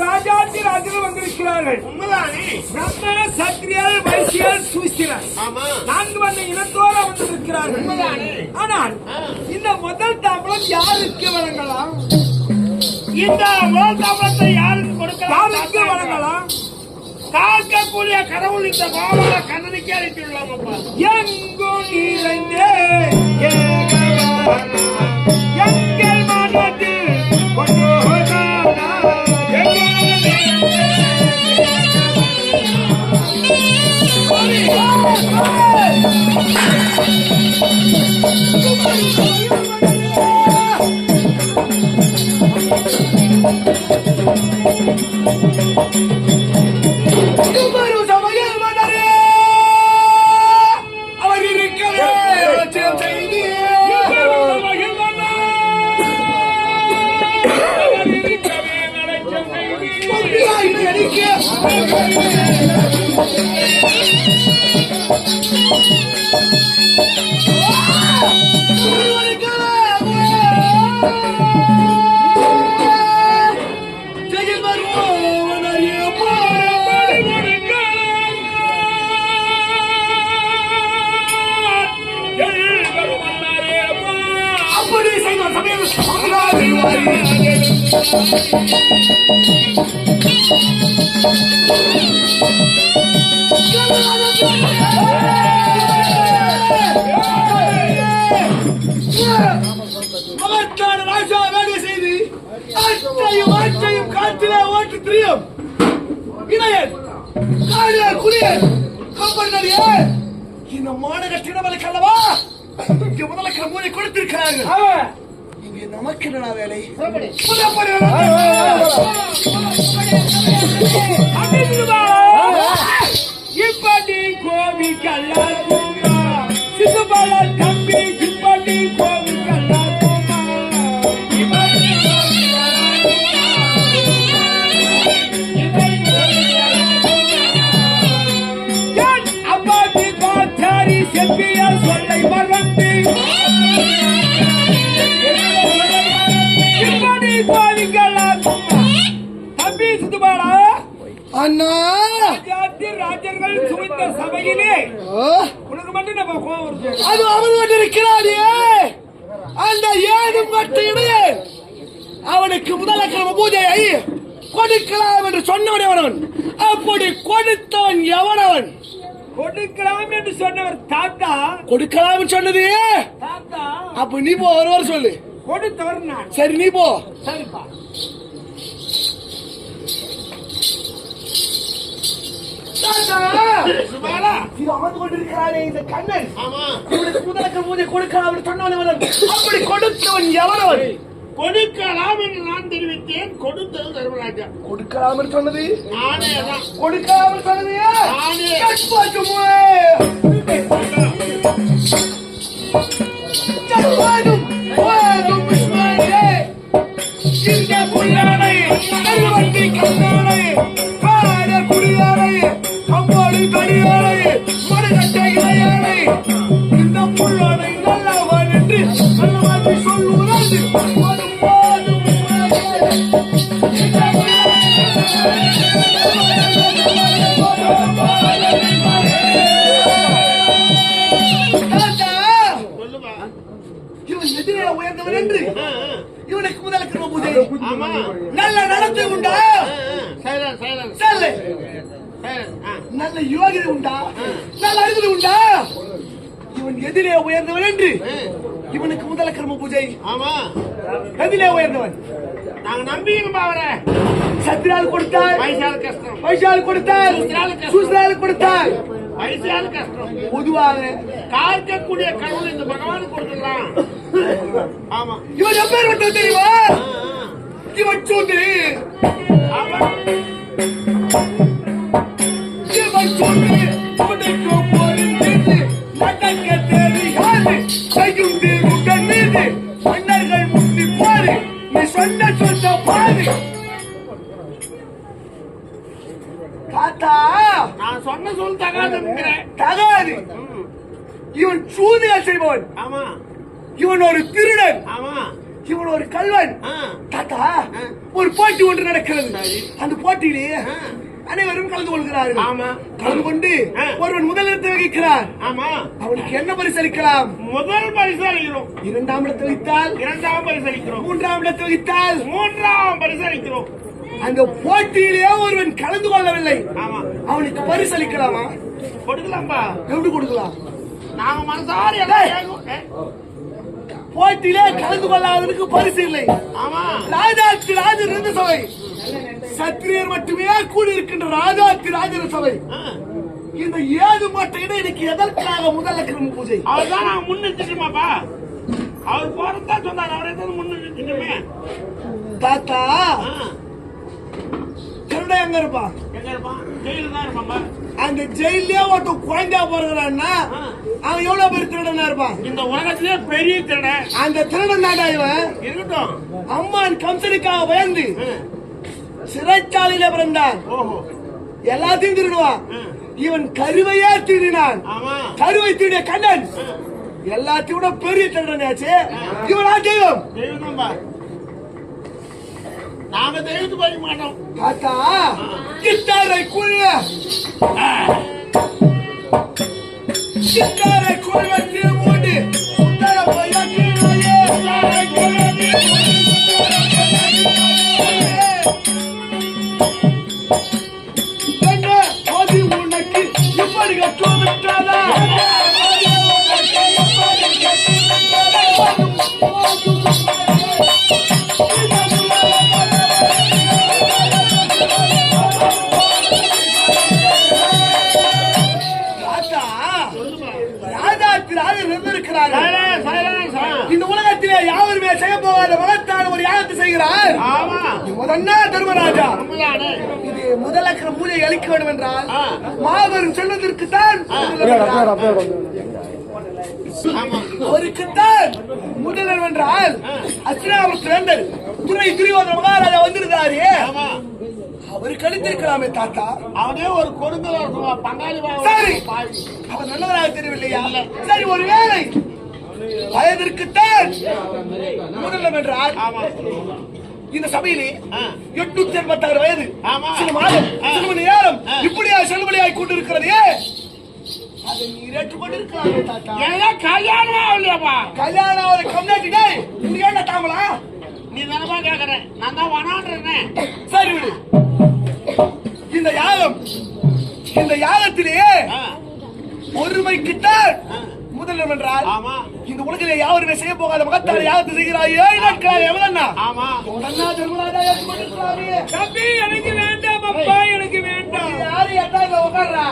ராஜாதி ராஜர்கள் வந்திருக்கிறார்கள். உண்மைதானே? பிரம்ம சத்திரியர் வைசியர் சூஸ்திரர் 4 வண்ண இனத்தோட வந்திருக்கிறார்கள். உண்மைதானே? ஆனால் இந்த முதல் தாம்பலம் யாருக்கு வழங்கலாம்? இந்த முதல் தாம்பலத்தை யாருக்கு கொடுக்கலாம்? யாருக்கு வழங்கலாம்? காக்கக்கூடிய கடவுள் இந்த கோபால கண்ணனுக்கே அளித்துள்ளாம். அப்பா எங்கோ நிறைந்தே எங்கள் மனத்தில் கொண்டு அவர் இருக்கிற ராஜா வேலை செய்து ஆற்றையும் காற்றிலே ஓட்டு திரியும் இணையன் காடியார் குடியர் கம்பெனியே இந்த மாநகரத்தினவளுக்கு அல்லவா இங்க முதலக்கிற மூளை கொடுத்திருக்கிறார்கள். இங்கே நமக்கு என்ன வேலை? இப்படி கோபி கல்லா சிசுபால தம்பி இப்படி கோபி கல்லா அம்மாடி பாச்சாரி செப்பியா சொல்லை மறந்து இப்படி கோபி கல்லா தம்பி சிசுபாலா அண்ணா ராஜர்கள் சுமித்த சபையிலே உனக்கு மட்டும் நம்ம கோபம் வருது. அது அவன் மட்டும் இருக்கிறானே அந்த ஏழு மட்டும் அவனுக்கு முதலக்கிழமை பூஜையை கொடுக்கலாம் என்று சொன்னவன் எவனவன்? அப்படி கொடுத்தவன் எவனவன்? கொடுக்கலாம் என்று சொன்னவர் தாத்தா. கொடுக்கலாம் சொன்னது தாத்தா. அப்ப நீ போ, ஒருவர் சொல்லு. கொடுத்தவர் நான். சரி நீ போ. சரிப்பா. அமர்ந்து கொண்டிருக்கிறானே இந்த கண்ணன், முதலக்க பூஜை கொடுக்கலாம் சொன்னவன் அப்படி கொடுத்தவன் எவனவன்? கொடுக்கலாம் என்று நான் தெரிவித்தேன். கொடுத்தது தர்மராஜா. கொடுக்கலாம் என்று சொன்னது நானே தான். கொடுக்கலாம் என்று சொன்னது இந்த புல்லானை கருவட்டி கண்ணானை பாட குடியானை கம்போடு கடியானை மனகட்டை இளையானை இந்த புல்லானை நல்லவன் என்று நல்லவாற்றி சொல்லுவது இவன் எதிரே உயர்ந்தவன் என்று இவனுக்கு முதலக்கிழமை பூஜை நல்ல நடத்தை உண்டா? நல்ல யோகிதை உண்டா? நல்ல அறிவுரை உண்டா? இவன் எதிரே உயர்ந்தவன் என்று இவனுக்கு முதலக்கிழமை பூஜை. எதிரே உயர்ந்தவன் நாங்க நம்பியும் சத்திரால் கொடுத்தார், வைசால் கொடுத்தார், சூசரால் கொடுத்தார். பொதுவாக காக்கக்கூடிய கடவுள் இந்த பகவான் கொடுத்துடலாம். ஆமா, இவன் எப்பேற்பட்ட தெரியுமா? இவன் சூத்திரி. இவன் சூத்திரி உடைக்கும் போது நடக்க தெரியாது. கையும் தீர்வுடன் மீது மன்னர்கள் முந்தி பாரு. நீ சொன்ன சொந்த பாரு. தாத்தா, நான் சொன்ன சொல் தகாது. தகாது. இவன் சூதியா செய்பவன். ஆமா. இவன் ஒரு திருடன். ஆமா. இவன் ஒரு கல்வன். தாத்தா, ஒரு போட்டி ஒன்று நடக்கிறது. அந்த போட்டியிலே அனைவரும் கலந்து கொள்கிறார்கள். ஆமா. கலந்து கொண்டு ஒருவன் முதல் இடத்தை வகிக்கிறார். ஆமா. அவனுக்கு என்ன பரிசளிக்கலாம்? முதல் பரிசு அளிக்கிறோம். இரண்டாம் இடத்தை வகித்தால் இரண்டாம் பரிசு அளிக்கிறோம். மூன்றாம் இடத்தை வகித்தால் மூன்றாம் பரிசு அளிக்கிறோம். அந்த போட்டியிலே ஒருவன் கலந்து கொள்ளவில்லை, ஆமா, அவனுக்கு பரிசளிக்கலாமா? கொடுக்கலாம்பா. எப்படி கொடுக்கலாம்? நாங்க மனசாரி எல்லாம் போட்டியிலே கலந்து கொள்ளாதவனுக்கு பரிசு இல்லை. ஆமா. ராஜாத்தி ராஜர் இருந்த சபை, சத்திரியர் மட்டுமே கூடியிருக்கின்ற ராஜாத்தி ராஜர் சபை. இந்த 7 மாட்டையிட இன்னைக்கு எதற்காக முதல் லக்ஷ்மி பூஜை? அவர்தான் நாங்க முன்னிறுத்திட்டோமாப்பா. அவர் போறதான் சொன்னார். அவரே தான் முன்னிறுத்திட்டுமே. தாத்தா, திருட எங்க இருப்பான்? எங்க இருப்பான்? ஜெயில தான் இருப்பான்பா. அந்த ஜெயிலே ஒருத்தன் குழந்தையா போறான்னா அவன் எவ்வளவு பேர் திருடனா இருப்பான்? இந்த உலகத்திலே பெரிய திருடன். அந்த திருடன் தாண்டா இவன். இருக்கட்டும். அம்மான் கம்சனுக்காக பயந்து சிறைச்சாலையில பிறந்தான். ஓஹோ. எல்லாத்தையும் திருடுவான். இவன் கருவையே திருடினான். ஆமா. கருவை திருடிய கண்ணன் எல்லாத்தையும் விட பெரிய திருடனாச்சு. இவனா தெய்வம்? தெய்வம் தான்பா. நாங்க தெய்வத்து போய் மாட்டோம். தாத்தா, கிட்டாரை குழிய கிட்டாரை குழிவத்தில் மூடி சுந்தர பையன் உனக்கு இப்படி கட்டுவிட்டாதா? இந்த உலகத்திலே யாருமே செய்ய போகாத மகத்தான ஒரு யாகத்தை செய்கிறார். முதன்னா தர்மராஜா. இது முதல் அக்கிர பூஜை அளிக்க வேண்டும் என்றால் மாபெரும் செல்வதற்குத்தான் அவருக்குத்தான் முதல்வர் என்றால் அஸ்தினாபுரத்து வேந்தர் துணை துரியோதன மகாராஜா வந்திருந்தாரு. அவருக்கு அளித்திருக்கலாமே தாத்தா. அவனே ஒரு கொடுங்கல் பங்காளி. சரி, அவன் நல்லவராக தெரியவில்லையா? சரி, ஒரு வேலை வயதிற்குத்தான் முதல்வர் என்றால் இந்த சபையிலே 886 வயது, சில மாதம், சில மணி நேரம் இப்படியா செல்வழியாய் கொண்டிருக்கிறதே. அதை நீர் ஏற்றுக்கொண்டிருக்கலாமே தாத்தா. கல்யாணம் ஆகலையாப்பா? கல்யாணம் ஆகலை. கம்னாட்டிடே நீ ஏன்டா தாமலா? நீ தானப்பா கேக்குறேன். நான் தான் வனான்றேன். சரி விடு. இந்த யாகத்திலே ஒருமைக்குத்தான் முதல்வர் என்றால் இந்த உலகிலே யாருமே செய்ய போகாத மகத்தான யாகத்தை செய்கிறாய். 7 நாட்களாக எவ்வளவுன்னா? ஆமா. தம்பி, எனக்கு வேண்டாம் அப்பா, எனக்கு வேண்டாம். யாரு எட்டாவது உட்கார்றா?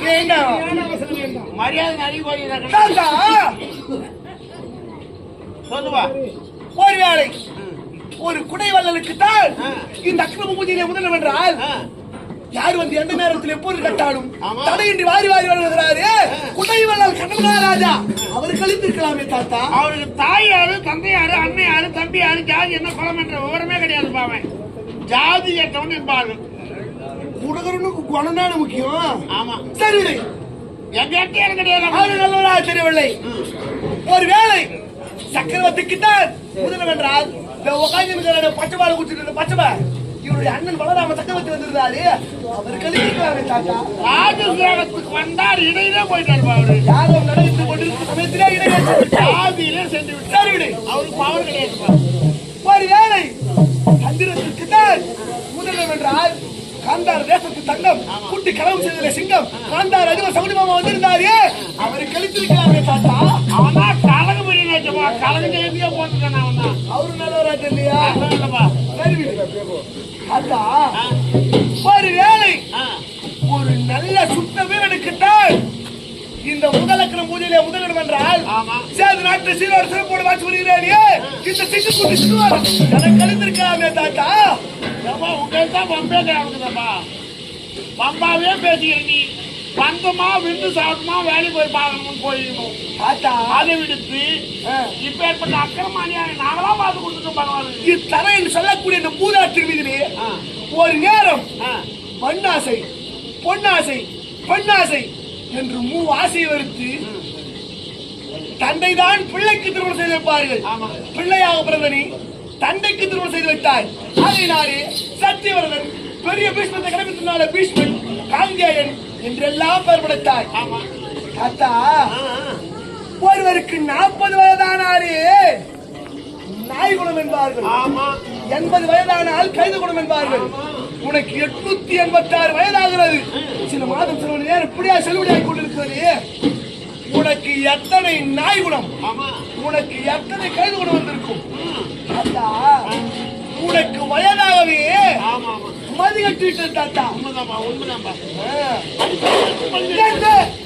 வேண்டாம். மரியாதை அறிவுரை சொல்லுவா. ஒரு வேலை ஒரு குடை வள்ளலுக்குத்தான் இந்த அக்கிரம பூஜையிலே முதல்வர் என்றால் யார் வந்து எந்த நேரத்தில் எப்போது கட்டாலும் தடையின்றி வாரி வாரி வருகிறாரு குடை வள்ளல் கண்ணமகாராஜா. அவருக்கு அளித்திருக்கலாமே தாத்தா. அவருக்கு தாய் யாரு, தந்தை யாரு, அண்ணன் யாரு, தம்பி யாரு, ஜாதி என்ன, குலம் என்ற விவரமே கிடையாது. பாவன் ஜாதி கேட்டவன் இருப்பார்கள். குடகரனுக்கு குணம் தானே முக்கியம். ஆமா. சரி, எங்க எனக்கு கிடையாது. அவரு நல்லவராக தெரியவில்லை. ஒரு வேலை சக்கரவர்த்திக்குத்தான் முதல்வர் என்றால் உட்காந்து பச்சைபாலை குடிச்சிட்டு பச்சைபா இவருடைய அண்ணன் பலராம சக்கரவர்த்தி வந்திருந்தாரு. அவர் கழிக்கிறாரு தாத்தா. ராஜசேகத்துக்கு வந்தார். இடையிலே போயிட்டாரு. அவரு யாகம் நடைபெற்றுக் கொண்டிருக்கிற சமயத்திலே இடையிலே ஜாதியிலே சென்று விட்டார். அவருக்கு பவர் கிடையாது. ஒரு வேலை தந்திரத்திற்குத்தான் முதல்வர் என்றால் காந்தார் தேசத்து தங்கம் குட்டி களவு செய்த சிங்கம் காந்தார் அதிக சகுனிமாமா வந்திருந்தாரு. அவரை கழித்திருக்கிறாரே தாத்தா. அவனா கலகு பண்ணிப்பா. கலகு ஜெயந்தியா போட்டுட்டான். அவன் தான். அவரு நல்லவராஜ் இல்லையா? சரி தாத்தா. ஒரு வேலை ஒரு நல்ல சுத்த வீரனுக்குத்தான் இந்த முதலக்கிரம் பூஜையிலே முதலிடம் என்றால் சேது நாட்டு சீரோடு சிறப்போடு வாட்சி வருகிறேன். இந்த சிட்டு குட்டி சிறுவார் எனக்கு கழித்திருக்கலாமே தாத்தா. உங்களுக்கு தான் பம்பே கிடையாதுப்பா. பம்பாவே பேசுகிறேன். நீ வந்தமா விருந்து சாப்பிட்டுமா வேலைக்கு போய் பார்க்கணும்னு போயிடணும். அதை விடுத்து இப்ப ஏற்பட்ட அக்கிரமானியாக நாங்களாம் பார்த்து கொடுத்துட்டோம். பகவான் இத்தனை என்று சொல்லக்கூடிய இந்த பூராத்திரி மீதிலே ஒரு நேரம் மண்ணாசை, பொன்னாசை, பெண்ணாசை என்று 3 ஆசையை வருத்து தந்தை தான் பிள்ளைக்கு திருமணம் செய்து வைப்பார்கள். ஆமா. பிள்ளையாக பிறந்த நீ தந்தைக்கு திருமணம் செய்து வைத்தாய். ஆகையினாலே சத்தியவரதன் பெரிய பீஷ்மத்தை கிளம்பினால பீஷ்மன் காங்கேயன் என்றெல்லாம் பெயர் படைத்தாய். ஆமா. தாத்தா, ஒருவருக்கு 40 வயதானாலே நாய் குணம் என்பார்கள். ஆமா. 80 வயதானால் கைது குணம் என்பார்கள். உனக்கு 886 வயதாகிறது. சில மாதம் சில மணி நேரம் இப்படியா செல்லுபடியாக கொண்டிருக்கிறது. உனக்கு எத்தனை நாய் குணம், ஆமா. உனக்கு எத்தனை கைது குணம் வந்திருக்கும். தாத்தா, உனக்கு வயதாகவே ஆமா. மதி கட்டிவிட்டது தாத்தா. உண்மைதான்பா, உண்மைதான்பா.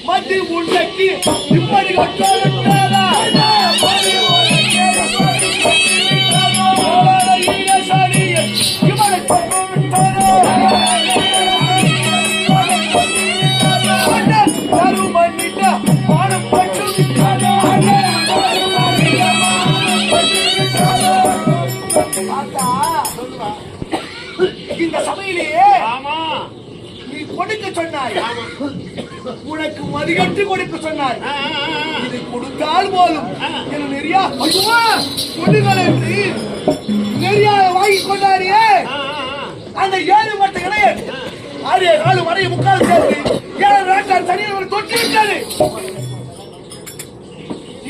மதி உனக்கு இப்படி கட்டாதா இந்த சபையிலேயே நீ கொடுக்க சொன்னாய், உனக்கு மதிகட்டு கொடுக்க சொன்னாய். இதை கொடுத்தால் போதும் என நெறியா கொடுங்கள் என்று நெறியா வாங்கி கொண்டாடியே. அந்த 7 மட்ட இடையே 6 காலம் வரைய முக்கால் சேர்த்து 7 நாட்டார் தனியாக தொட்டி விட்டது.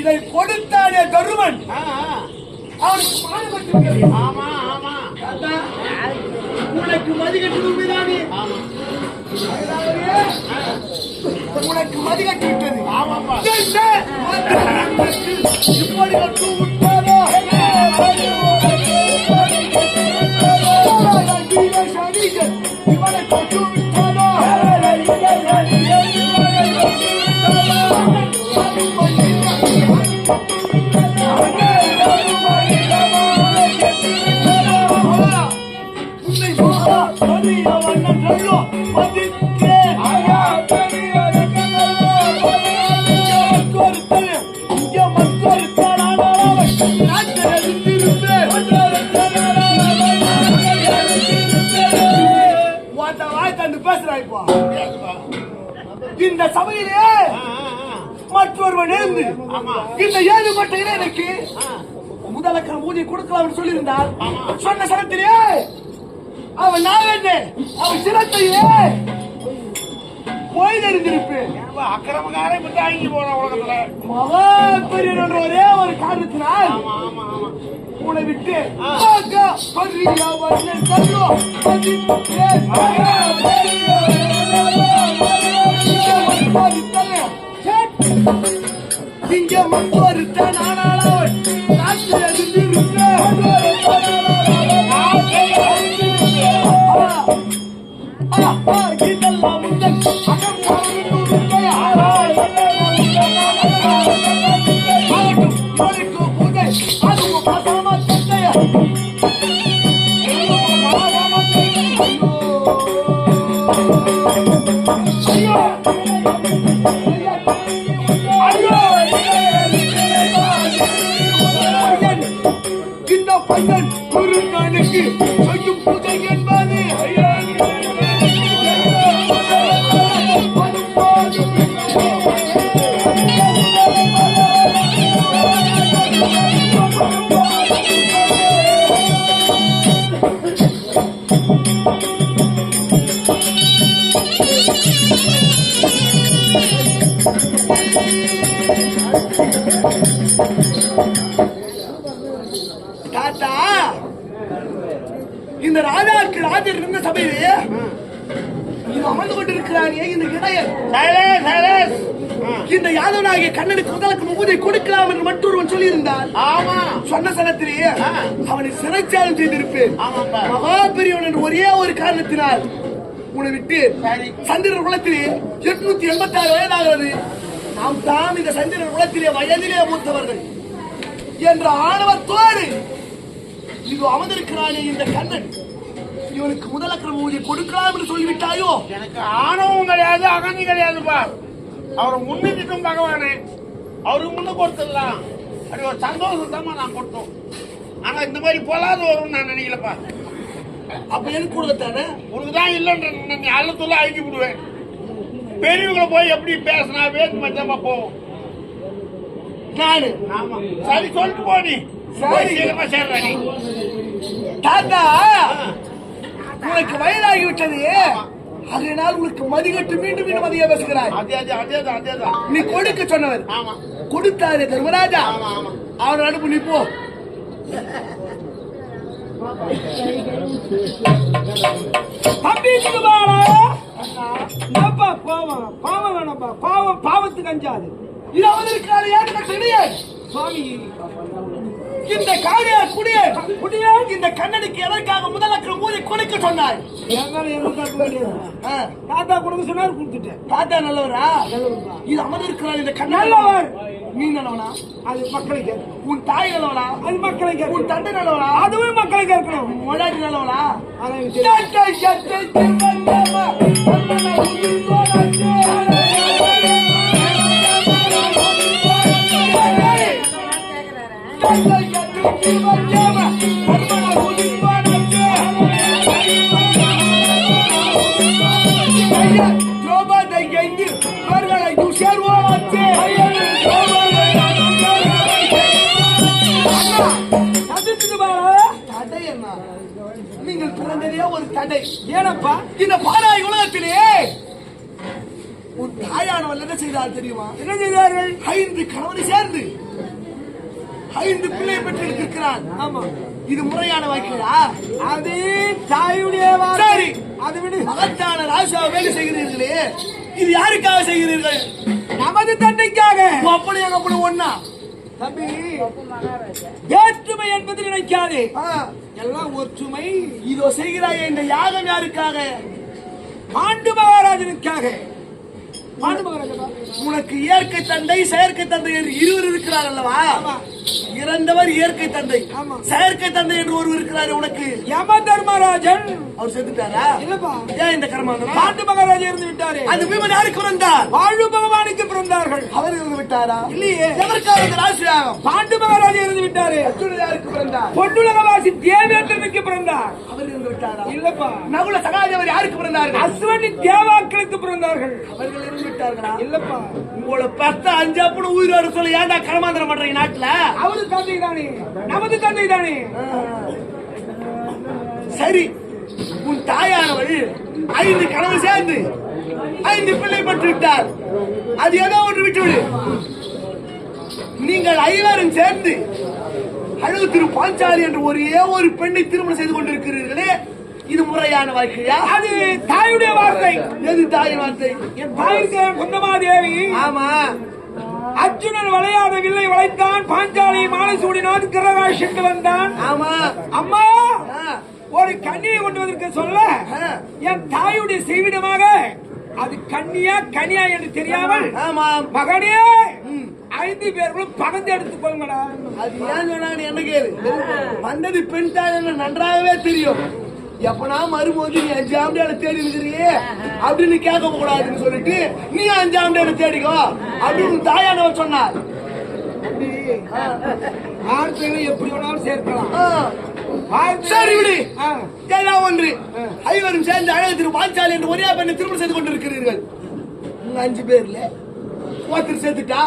இதை கொடுத்தானே தருமன் அவனுக்கு பாடுபட்டு. ஆமா, ஆமா. உனக்கு மதிகட்டு உண்மைதானே? உனக்கு மதிகட்டு விட்டது. ஆமாப்பா. இப்படி கட்டு விட்டாரோ இவனை கட்டு விட்டாரோ இந்த சபையிலே மற்றொருவன் இருந்து இந்த 7 மட்ட இளைஞனுக்கு முதலக்கணம் ஊதிய கொடுக்கலாம் சொல்லியிருந்தால் சொன்ன சனத்திலே அவன் நாவென்ன அவன் சிரத்தையே போய் தெரிந்திருப்பேன். அக்கிரமக்காரை விட்டாங்கி போன உலகத்துல மகா பெரிய ஒரே ஒரு காரணத்தினால் உன்னை விட்டு இங்க மற்றொருத்தன் ஆனாலும் நாட்டில் இதெல்லாம் இந்த பையன் குருநானுக்கு செய்யும் பூஜை என்பது தாத்தா. இந்த ராஜாக்கு ராஜர் இருந்த சபையிலே அமர்ந்து கொண்டிருக்கிறானே இந்த இடையன் இந்த யாதவனாகிய கண்ணனுக்கு முதலுக்கு முகதை கொடுக்கலாம் என்று மற்றொருவன் சொல்லியிருந்தால் சொன்ன சனத்திலேயே அவனை சிறைச்சாலம் செய்திருப்பேன். மகா பெரியவன் என்று ஒரே ஒரு காரணத்தினால் உன்னை விட்டு சந்திரன் குலத்திலே 886 வயதாகிறது. நாம் தாம் இந்த சந்திரன் குலத்திலே வயதிலே மூத்தவர்கள் என்ற ஆணவத்தோடு இது அமர்ந்திருக்கிறானே இந்த கண்ணன், இவனுக்கு முதலக்கணம் ஊதிய கொடுக்கலாம் என்று சொல்லிவிட்டாயோ? எனக்கு ஆணவம் கிடையாது, அகந்தி கிடையாதுப்பா. அவரை முன்னிட்டும் பகவானே, அவருக்கு முன்ன கொடுத்துடலாம் அப்படி ஒரு சந்தோஷமா நான் கொடுத்தோம். ஆனா இந்த மாதிரி பொல்லாத வரும்னு நான் நினைக்கலப்பா. அப்ப எனக்கு கொடுத்தானே உனக்குதான் இல்லைன்ற நீ அல்லத்துல அழிஞ்சு விடுவேன். பெரியவங்களை போய் எப்படி பேசினா வேத்து மச்சமா போவோம். நானு. ஆமா சரி சொல்லிட்டு போடி. சரி. சீக்கிரமா சேர்றா நீ. தாத்தா உனக்கு வயதாகி விட்டது, அதனால் உனக்கு மதிகட்டு மீண்டும் மீண்டும் அதிக பேசுகிறாய். அதேதான். நீ கொடுக்க சொன்னவர் ஆமா கொடுத்தாரு தர்மராஜா. ஆமா ஆமா அவன் அனுப்பு, நீ போ. தம்பி சிவபாலா, என்னப்பா பாவம்? பாவம் வேணாப்பா, பாவம் பாவத்துக்கு அஞ்சாது. இது அவதற்கான யாருக்கு தெரியாது சுவாமி, இந்த காடிய குடிய இந்த கண்ணனுக்கு எதற்காக முதலக்கிற ஊரை கொடுக்க சொன்னாய்? என் மேல எந்த தப்பு கிடையாது. ஆ, தாத்தா கொடுக்க சொன்னாரு, கொடுத்துட்டேன். தாத்தா நல்லவரா? நல்லவர்தான். இது அமர்ந்திருக்கிறார் இந்த கண்ணன் நல்லவர். நீ நல்லவனா? அது மக்களை கேட்கணும். உன் தாய் நல்லவனா? அது மக்களை உன் கேட்கணும். தந்தை நல்லவனா? அதுவும் மக்களை கேட்கணும். மொழாட்டி நல்லவனா? அதான் எனக்கு தெரியும். தம்பி சிவபாலா, தடை என்ன? நீங்கள் பிறந்ததே ஒரு தடை. ஏனப்பா? இந்த பாராய் உலகத்திலே உன் தாயானவள் என்ன செய்தால் தெரியுமா? என்ன செய்தார்கள்? 5 கணவனை சேர்ந்து 5 பிள்ளை பெற்றிருக்கிறான். ஆமா, இது முறையான வாய்க்கையா? அது தாயுடைய வார்த்தை. சரி, அது விடு. மகத்தான ராஜா வேலை செய்கிறீர்களே, இது யாருக்காக செய்கிறீர்கள்? நமது தந்தைக்காக. அப்படி அப்படி ஒண்ணா? தம்பி, வேற்றுமை என்பது நினைக்காதே, ஆ, எல்லாம் ஒற்றுமை. இதோ செய்கிறாயே இந்த யாகம் யாருக்காக? பாண்டு மகாராஜனுக்காக. பாண்டு மகாராஜா உனக்கு இயற்கை தந்தை செயற்கை தந்தை என்று இருவர் இருக்கிறார் அல்லவா? ஆமா. இறந்தவர் இயற்கை தந்தை, ஆமா. செயற்கை தந்தை என்று ஒருவர் இருக்கிறார் உனக்கு. யம தர்மராஜன். அவர் செத்துட்டாரா? இல்லப்பா, ஏன் இந்த கர்மாந்தரம்? பாண்டு மகாராஜா இருந்து விட்டாரே. அந்த பீமன் யாருக்கு பிறந்தார்? வாழ்வு பகவானுக்கு பிறந்தார்கள். அவர் இருந்து விட்டாரா? இல்லையே. எதற்காக இந்த ராசியாகம்? பாண்டு மகாராஜா இருந்து விட்டாரு. அர்ஜுனன் யாருக்கு பிறந்தார்? பொன்னுலகவாசி தேவேந்திரனுக்கு பிறந்தார். அவர் இருந்து விட்டாரா? இல்லப்பா, நகுல சகாதேவர் யாருக்கு பிறந்தார்கள்? அஸ்வனி தேவாக்களுக்கு பிறந்தார்கள். அவர்கள் இருந்து விட்டார்களா? இல்லப்பா, உங்களை 10 5 அப்படி உயிரோடு சொல்லி ஏன்டா கர்மாந்திரம் பண்றீங்க நாட்டுல? அவரு தந்தை தானே, நமது தந்தை தானே. சரி, உன் தாயானவள் 5 கணவன் சேர்ந்து 5 பிள்ளை பெற்று விட்டார். அது ஏதோ ஒன்று விட்டுவிடு. நீங்கள் 5 சேர்ந்து அழகு திரு பாஞ்சாலி என்று ஒரே ஒரு பெண்ணை திருமணம் செய்து கொண்டிருக்கிறீர்களே, இது முறையான வாழ்க்கையா? அது தாயுடைய வார்த்தை. எது தாய் வார்த்தை? என் தாய்க்கு குந்தமாதேவி ஆமா, அர்ஜுனன் விளையாட வில்லை வளைத்தான், பாஞ்சாலி மாலை சூடினான், கிரகாஷிக்கு வந்தான். ஆமா. அம்மா, ஆ, ஒரு கன்னியை கொண்டு வந்திருக்க சொல்ல, ஆ. என் தாயுடைய செய்விடமாக அது கன்னியா கனியா என்று தெரியாமல், ஆமா. மகனே 5 பேர்களும் பகந்து எடுத்துக் கொள்ளுங்கடா. அது ஏன் சொன்னான்னு என்ன கேளு. வந்தது பெண் தாய் நன்றாகவே தெரியும். எப்பனா மறுபோது நீ 5 ஆம்பளையால தேடி இருக்கிறியே அப்படின்னு கேட்க கூடாதுன்னு சொல்லிட்டு நீ 5 ஆம்பளையால தேடிக்கோ அப்படின்னு உன் தாயானவர் சொன்னார். ஆட்களை எப்படி வேணாலும் சேர்க்கலாம். சரி விடு. ஆ. ஏதாவது ஒன்று 5 சேர்ந்து அழகு திரு பாஞ்சாலி என்று ஒரே பெண்ணை திருமணம் செய்து கொண்டிருக்கிறீர்கள். உங்க 5 பேர்ல ஒருத்தர் செத்துட்டா,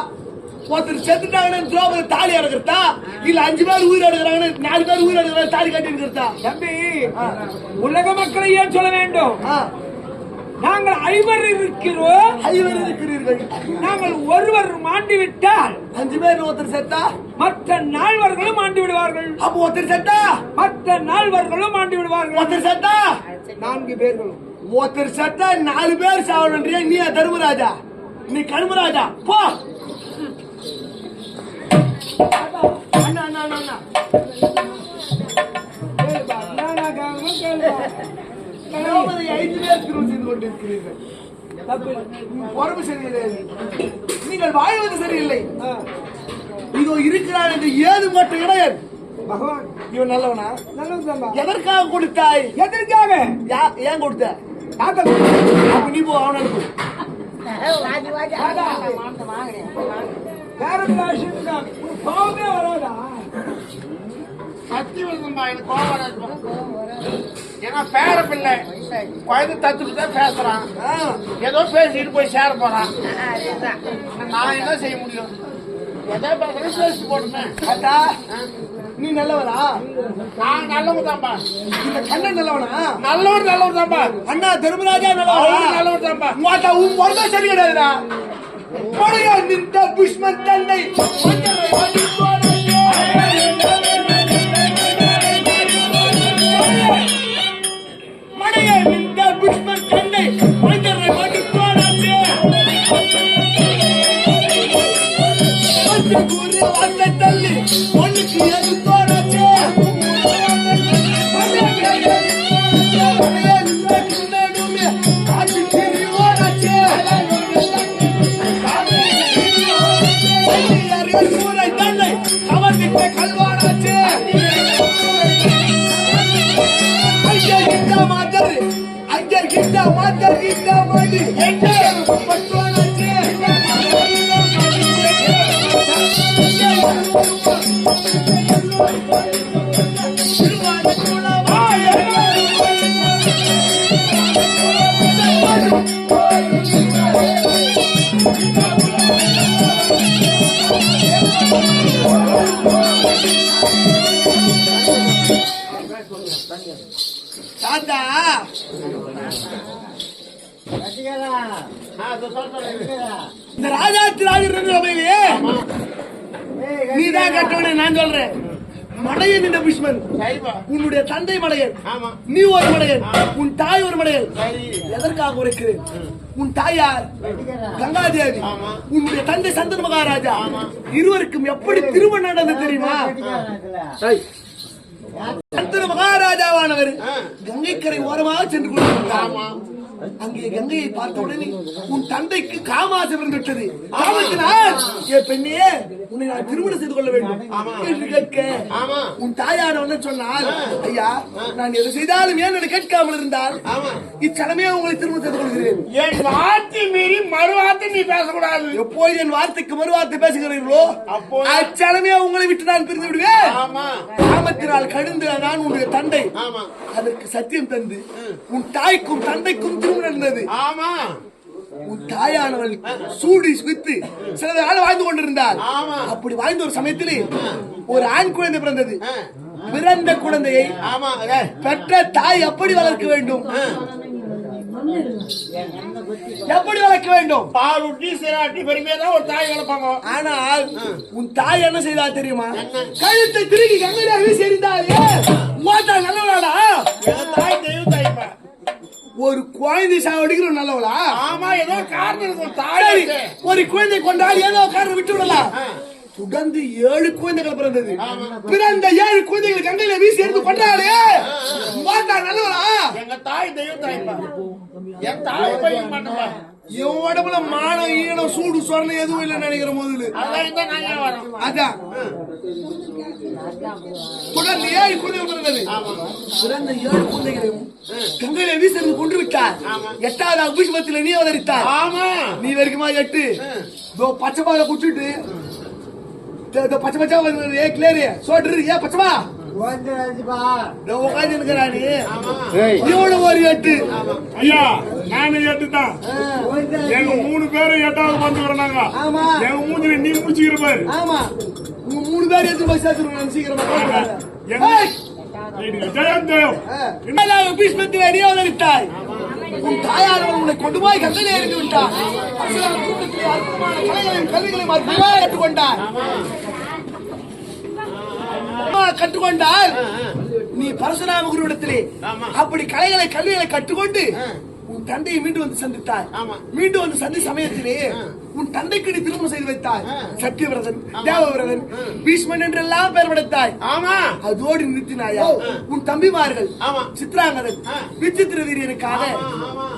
ஒருத்தர் செத்துட்டாங்கன்னு துரோபதி தாலி அடக்கிறதா, இல்ல 5 பேர் உயிர் எடுக்கிறாங்கன்னு 4 பேர் உயிர் எடுக்கிறாங்க தாலி கட்டி இருக்கிறதா? தம்பி, உலக மக்களை ஏன் சொல்ல வேண்டும்? ஆ, நாங்கள் 5 இருக்கிறோம். 5 இருக்கிறீர்கள். நாங்கள் ஒருவர் மாண்டு விட்டால் 5 பேர் ஒருத்தர் செத்தா மற்ற 4 மாண்டு விடுவார்கள். அப்ப ஒருத்தர் செத்தா மற்ற 4 மாண்டு விடுவார்கள். ஒருத்தர் செத்தா 4 பேர்களும். ஒருத்தர் செத்தா 4 பேர் சாவணுன்றியா? நீ தர்மராஜா, நீ கர்மராஜா. போ. அண்ணா அண்ணா அண்ணா, அண்ணா. கேளுப்பா, நானா கேட்கணும், கேளுப்பா. திரௌபதி 5 பேர் திருமணம் செய்து கொண்டிருக்கிறீர்கள். தப்பு இல்லை. உடம்பு சரியில்லை, நீங்கள் வாழ்வது சரியில்லை. ஆ. இதோ இருக்கிறான் என்று ஏது மட்டும் கிடையாது. பகவான் இவன் நல்லவனா? நல்லதுதான்பா. எதற்காக கொடுத்தாய்? எதற்காக? ஏன் கொடுத்த? தாத்தா, அப்ப நீ போ, அவன் அனுப்பு. பேரபிளாஷுக்கு பாவமே வராதா? சத்தி விழுந்தும்பா, எனக்கு கோவம் வராது. ஏன்னா பேர பிள்ளை குழந்தை தத்துட்டு தான் பேசுறான். ஏதோ பேசிட்டு போய் சேர போறான். நான் என்ன செய்ய முடியும்? எதை பேசுறேன் பேசி போடுமே. அத்தா நீ நல்லவரா? நான் நல்லவங்க தான்பா. இந்த கண்ணன் நல்லவனா? நல்லவர் தான்பா. அண்ணா தர்மராஜா நல்லவரா? நல்லவர் தான்பா. மாட்டா உன் பொறுமை சரி கிடையாதுடா. மடையா நின்ற புஷ்மன் தன்னை மன்னரை மடித்தோனே. மடையா நின்ற புஷ்மன் தன்னை மன்னரை மடித்தோனே. கூறி அந்த தள்ளி ஒன்னுக்கு எதிர்த்தோனே. கல்வானாச்சு அங்கே கிட்ட மாதர் கிட்ட மாடி பட்டுவானாச்சு. தாத்தா இந்த ராஜாத்தி ராஜே நீதான் கட்டவனே. நான் சொல்றேன் மடையன் இந்த புஷ்மன் உன்னுடைய தந்தை மடையன், நீ ஒரு மடையன், உன் தாய் ஒரு மடையன். எதற்காக உரைக்கிறேன்? உன் தாயார் கங்காதேவி, உன்னுடைய தந்தை சந்தன மகாராஜா, இருவருக்கும் எப்படி திருமணம் நடந்தது தெரியுமா? சந்தன மகாராஜாவானவர் கங்கைக்கரை ஓரமாக சென்று கொண்டிருந்தார். அங்கே கங்கையை பார்த்த உடனே உன் தந்தைக்கு காமாசம் இருந்துவிட்டது. காமத்தினால் ஏ பெண்ணே உன்னை நான் திருமணம் செய்து கொள்ள வேண்டும் என்று கேட்க உன் தாயானவன் சொன்னால், ஐயா நான் எது செய்தாலும் ஏன் என்று கேட்காமல் இருந்தால் இச்சனமே உங்களை திருமணம் செய்து கொள்கிறேன். என் வார்த்தை மீறி மறுவார்த்தை நீ பேசக்கூடாது. எப்போது என் வார்த்தைக்கு மறுவார்த்தை பேசுகிறீர்களோ அச்சனமே உங்களை விட்டு நான் பிரிந்து விடுவேன். காமத்தினால் கடிந்து நான் உன்னுடைய தந்தை அதற்கு சத்தியம் தந்து உன் தாய்க்கும் தந்தைக்கும் திருமணம் நடந்தது. உன் தாயானவள் சூடி சுவித்து சில நாள் வாழ்ந்து கொண்டிருந்தார். அப்படி வாழ்ந்த ஒரு சமயத்திலே ஒரு ஆண் குழந்தை பிறந்தது. பிறந்த குழந்தையை பெற்ற தாய் எப்படி வளர்க்க வேண்டும்? எப்படி வளர்க்க வேண்டும்? பாலூட்டி சீராட்டி பெருமைதான் ஒரு தாய் வளர்ப்பாங்க. ஆனால் உன் தாய் என்ன செய்தா தெரியுமா? கழுத்தை திருகி கங்கையில வீசி எறிந்தாயே. மாட்டா நல்லவளாடா? தாய் தெய்வம் தாய்ப்பா. ஒரு குழந்தை சாவடிக்கிற நல்லவளா? ஆமா, ஏதோ காரணம் இருக்கும். தாய் ஒரு குழந்தை கொண்டாடி ஏதோ காரணம் விட்டு விடலாம். தொடர்ந்து 7 குழந்தைகள் பிறந்தது. பிறந்த 7 குழந்தைகள் கங்கையில வீசி எடுத்து கொண்டாடே. மாட்டா நல்லவளா? எங்க தாய் தெய்வம் தாய்ப்பா. என் தாய் பையன் மாட்டப்பா. இவன் உடம்புல மானம் ஈனம் சூடு சொரணை எதுவும் இல்லை நினைக்கிற முதல்ல. அதான் தொடர்ந்து 7 குழந்தைகள் பிறந்தது. பிறந்த 7 குழந்தைகளையும் கங்கையில வீசி கொண்டு விட்டார். 8வது அபிஷேகத்தில் நீ அவதரித்தார். நீ வரைக்குமா 8 பச்சை பாலை குடிச்சிட்டு பச்சை பச்சா ஏ கிளேரி சோட்டு ஏ பச்சமா உட்காந்து இருக்கிறானி இவனு ஒரு 8. ஐயா நானு 8 தான். எங்க 3 பேரும் 8வது வந்து வராங்க. ஆமா எங்க மூஞ்சில நீ முடிச்சுக்கிற பாரு. ஆமா உங்க 3 பேர் எடுத்து பஸ் ஏத்துறோம் சீக்கிரமா. ஜெயம் பீஷ்மத்தில் அடியே அவதரித்தாய். உன் தாயார் உன்னை கொண்டு போய் கங்கையிலே இறங்கி விட்டார். கல்விகளை மத்தியமாக கற்றுக்கொண்டார். கற்றுக்கொண்டால் நீ பரசுராம குருவிடத்திலே அப்படி கலைகளை கல்விகளை கற்றுக்கொண்டு உன் தந்தையை மீண்டும் வந்து சந்தித்தாய். மீண்டும் வந்து சந்தி சமயத்திலே உன் தந்தைக்கு நீ திருமணம் செய்து வைத்தாய். சத்தியவிரதன், தேவவிரதன், பீஷ்மன் என்றெல்லாம் பெயர் படைத்தாய். அதோடு நிறுத்தினாயா? உன் தம்பிமார்கள் சித்ராங்கதன், விசித்திர வீரியனுக்காக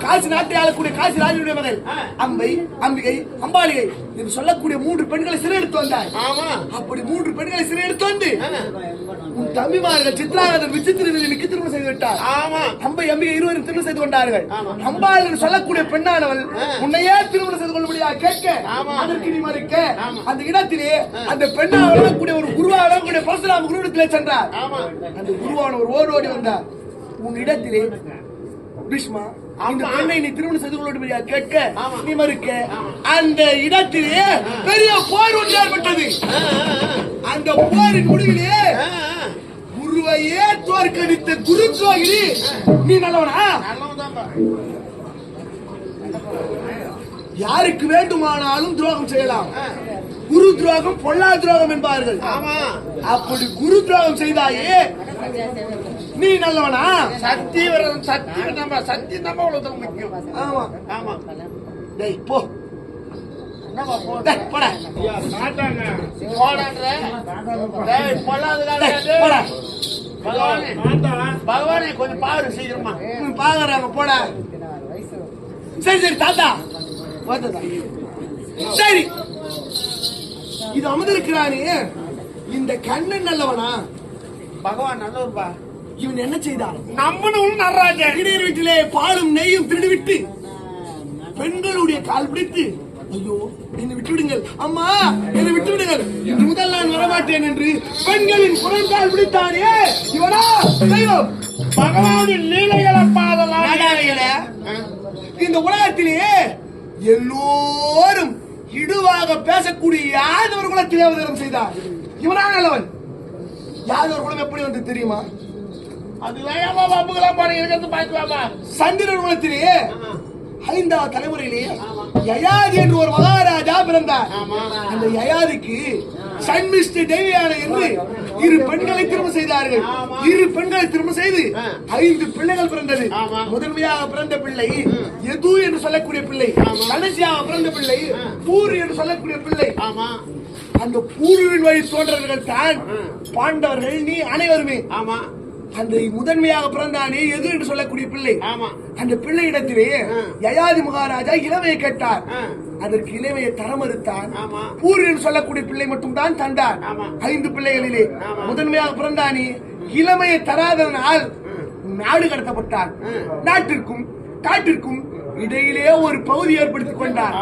காசி நாட்டை ஆளக்கூடிய காசி ராஜனுடைய மகள் அம்பை, அம்பிகை, அம்பாலிகை என்று சொல்லக்கூடிய 3 பெண்களை சிறை எடுத்து வந்தாய். அப்படி 3 பெண்களை சிறை எடுத்து வந்து உன் தம்பிமார்கள் சித்ராங்கதன், விசித்திர வீரியனுக்கு திருமணம் செய்து விட்டார். அம்பை, அம்பிகை இருவரும் திருமணம் செய்து கொண்டார்கள். அம்பாள் என்று சொல்லக்கூடிய பெண்ணானவள் உன்னையே திருமணம் செய்து கொள்ளும்படியாக கேட்க அதற்கு நீ மறுக்க அந்த இடத்திலே அந்த பெண்ணாக வளரக்கூடிய ஒரு குருவாக வளரக்கூடிய பரசுராம குருவிடத்திலே சென்றார். அந்த குருவானவர் ஓடோடி வந்தார். உன் இடத்திலே பீஷ்மா, இந்த பெண்ணை நீ திருமணம் செய்து கொள்ள கேட்க நீ மறுக்க. அந்த இடத்திலே பெரிய போர் ஒன்று ஏற்பட்டது. அந்த போரின் முடிவிலே குருவையே தோற்கடித்த குரு துரோகி நீ நல்லவனா? யாருக்கு வேண்டுமானாலும் துரோகம் செய்யலாம். குரு துரோகம் பொல்லா துரோகம் என்பார்கள். அப்படி குரு துரோகம் செய்தாயே நீ நல்லவனா? சத்தியம் சத்தியம் நம்ம உலகத்துக்கு முக்கியம். ஆமா ஆமா. டேய் போ, என்னப்பா போ? டேய் போடா, போடான்ற. டேய் பொல்லாதடா டேய். போடா. பகவானே பகவானே கொஞ்சம் பாரு சீக்கிரமா. பாக்குறாங்க போடா. சரி சரி தாத்தா வாத்தா. சரி, இது அமர்ந்திருக்கிறானே இந்த கண்ணன் நல்லவனா? பகவான் நல்லவர்பா. இவன் என்ன செய்தான்? நம்மளும் நடராஜா இடையர் வீட்டிலே பாலும் நெய்யும் திருடிவிட்டு பெண்களுடைய கால் பிடித்து, ஐயோ என்னை விட்டு விடுங்கள் அம்மா, என்னை விட்டு விடுங்கள், இன்று முதல் நான் வரமாட்டேன் என்று பெண்களின் குரங்கால் பிடித்தானே இவனா தெய்வம்? பகவானின் லீலைகளை பாதலாம். இந்த உலகத்திலே எல்லோரும் இடுவாக பேசக்கூடிய யாதவர் குலத்திலே அவதாரம் செய்தார். இவனா நல்லவன்? யாதவர் குலம் எப்படி வந்து தெரியுமா? சந்திரன் குலத்திலே 5வது தலைமுறையிலேயே யயாதி என்று ஒரு மகாராஜா பிறந்தார். அந்த யயாதிக்கு சன்மிஷ்டி தேவியான என்று 2 பெண்களை திருமணம் செய்தார்கள். 2 பெண்களை திருமணம் செய்து 5 பிள்ளைகள் பிறந்தது. முதன்மையாக பிறந்த பிள்ளை எது என்று சொல்லக்கூடிய பிள்ளை, கடைசியாக பிறந்த பிள்ளை பூர் என்று சொல்லக்கூடிய பிள்ளை. அந்த பூர்வின் வழி தோன்றவர்கள் தான் பாண்டவர்கள். நீ அனைவருமே அந்த முதன்மையாக பிறந்தானே எது என்று சொல்லக்கூடிய பிள்ளை. அந்த பிள்ளை இடத்திலே யயாதி மகாராஜா இளமையை கேட்டார். அதற்கு இளமையை தர மறுத்தான். பூர் என்று சொல்லக்கூடிய பிள்ளை மட்டும் தான் தந்தார். 5 பிள்ளைகளிலே முதன்மையாக பிறந்தானே இளமையை தராததனால் நாடு கடத்தப்பட்டார். நாட்டிற்கும் காட்டிற்கும் இடையிலே ஒரு பகுதி ஏற்படுத்திக் கொண்டார்.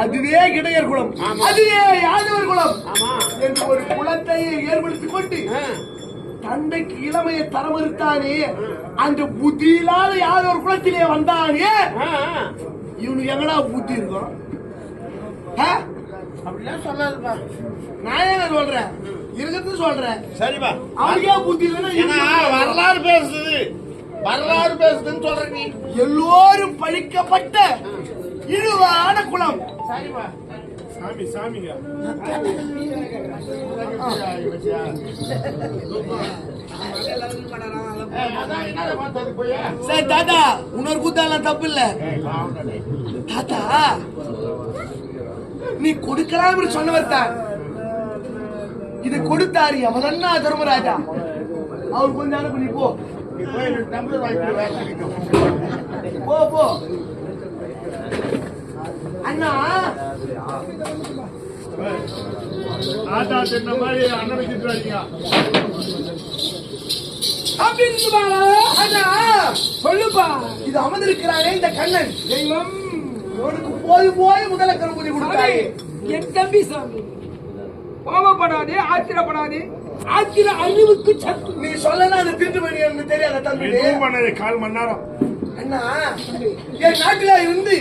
அதுவே இடையர் குலம், அதுவே யாதவர் குலம் என்று ஒரு குலத்தை ஏற்படுத்திக் கொண்டு தந்தைக்கு இளமையை தர மறுத்தானே அந்த புத்தி இல்லாத யாதவர் குலத்திலே வந்தானே இவனுக்கு எங்கடா புத்தி இருக்கும்? அப்படிலாம் சொல்லாதுப்பா. நான் என்ன சொல்றேன், இருக்கிறது சொல்றேன். சரிப்பா, அவனுக்கே புத்தி இல்லைன்னா வரலாறு பேசுது, வரலாறு பேசுதுன்னு சொல்ற நீ. எல்லோரும் பழிக்கப்பட்ட இழிவான குலம். சரிப்பா. சாமி சாமிங்க சரி தாத்தா, இன்னொரு கூத்தாலாம் தப்பு இல்ல தாத்தா. நீ கொடுக்கலாம் சொன்னவர் தான். இது கொடுத்தாரு யமதன்னா தர்மராஜா. அவர் கொஞ்ச நாள் நீ போ போ போ அண்ணா. ஆட்டா தின்ன மாதிரி அண்ணன் வச்சுட்டு சொல்லுப்பா. இது அமர்ந்திருக்கிறானே இந்த கண்ணன் தெய்வம் உனக்கு போய் போய் முதல கரும்புதி கொடுத்தாரு. என் தம்பி சாமி, கோபப்படாதே, ஆத்திரப்படாதே. ஆத்திர அறிவுக்கு சத்து. நீ சொல்லலாம் அது திட்டு பண்ணி தெரியாத தம்பி. பண்ணது 1/4 மணி நேரம். அண்ணா, என் நாட்டுல இருந்து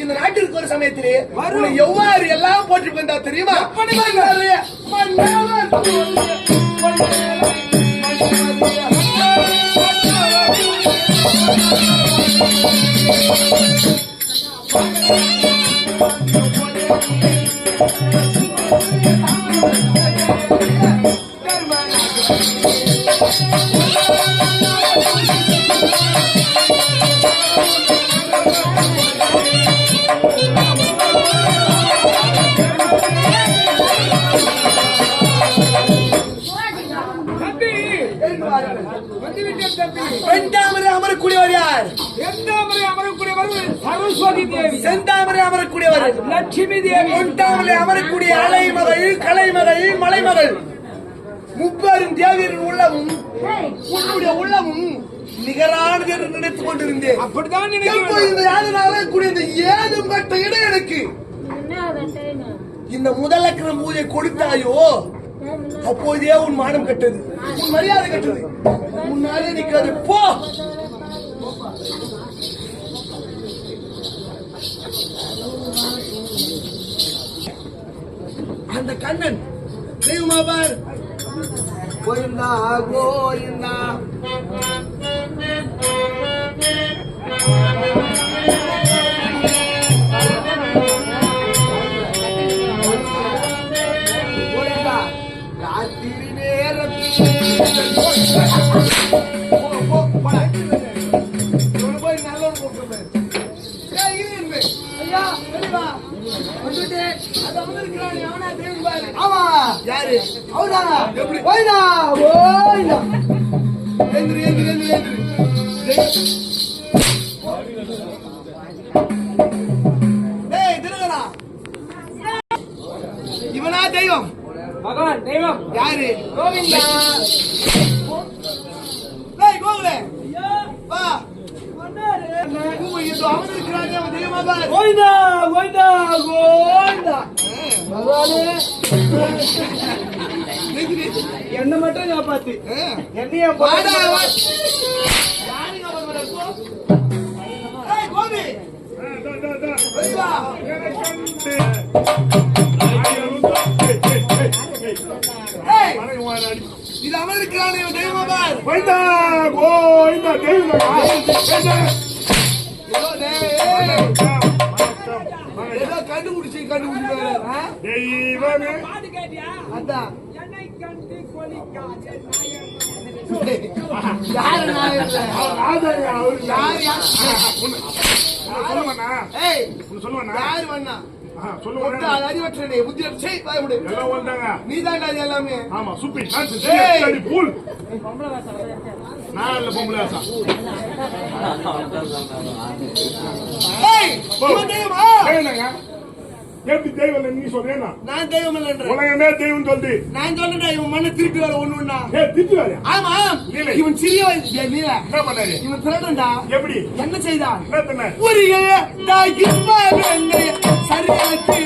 இந்த நாட்டிற்கு ஒரு சமயத்திலே எவ்வாறு எல்லாம் போட்டு வந்தா தெரியுமா? பெண்டாமரை அமரக்கூடியவர் யார்? செந்தாமரை அமரக்கூடியவர் சரஸ்வதி தேவி. செந்தாமரை அமரக்கூடியவர் லட்சுமி தேவி. பொண்டாமரை அமரக்கூடிய அலைமகள், கலைமகள், மலைமகள், முப்பெரும் தேவியரின் உள்ளமும் உன்னுடைய உள்ளமும் நிகரானது என்று நினைத்துக் கொண்டிருந்தேன். அப்படித்தான் ஏதும் கட்ட இடம் எனக்கு இந்த முதலக்கிரம் பூஜை கொடுத்தாயோ அப்போதே உன் மானம் கட்டது, உன் மரியாதை கட்டது. முன்னாலே நிற்காது போ. அந்த கண்ணன் தெய்வமா பார். கோயிந்தா கோயிந்தா கோயிந்தா ராத்திரி நேரத்தில் போய் நல்ல கூப்பிட்டு ஐயா தெளிவா வந்துட்டு அது வந்திருக்கிறான் அவனா தெரியும் பாரு. ஆமா யாரு அவதானா எப்படி போய்டா போய்டா எந்திரி எந்திரி எந்திரி எந்திரி டேய் திருங்கடா இவனா தெய்வம் பகவான் தெய்வம் யாரு கோவிந்தா டேய் கோகுலே வா அவன் இருக்கிறானே அவன் தெய்வமா பாரு. கோவிந்தா கோவிந்தா கோவிந்தா பகவானே என்ன மட்டும் காப்பாத்து என்னைய வாடா, பாடா வா. யாருங்க அவன் வர போ. ஏய் கோபி போய் வா. ஏய் இது அவன் இருக்கிறானே அவன் தெய்வமா பாரு. கோயிந்தா கோயிந்தா தெய்வமா ஏதோ டேய், ஏதோ கண்டுபிடிச்சு தெய்வமே பாட்டு கேட்டியா அதான் என்னை கண்டு கொலிக்காதே யாரு நாயர் ராஜாங்க அவரு யார் யார் சொல்லுவானா ஏய் சொல்லுவானா யார் வண்ணா சொல்லுவாங்க அறிவற்றனே புத்தி செய் பாய்விடு எல்லாம் வந்தாங்க நீ தாண்டா இது எல்லாமே ஆமா சூப்பி ஏய். அடி பூல் நான் இல்ல பொம்பளை ஆசா ஏய் இவன் தெய்வமா என்னங்க எப்படி தெய்வம் நீ சொல்றேன்னா நான் தெய்வம் இல்லைன்ற உலகமே தெய்வம் சொல்லுது நான் சொல்றேன் இவன் மண்ணை திருப்பி வர ஒண்ணுன்னா திட்டு வேலையா ஆமா இல்லை. இவன் சிறிய வயசு நீல என்ன பண்ணாரு இவன் திருடன்டா எப்படி என்ன செய்தான் என்ன பண்ண ஒரு சரியாச்சு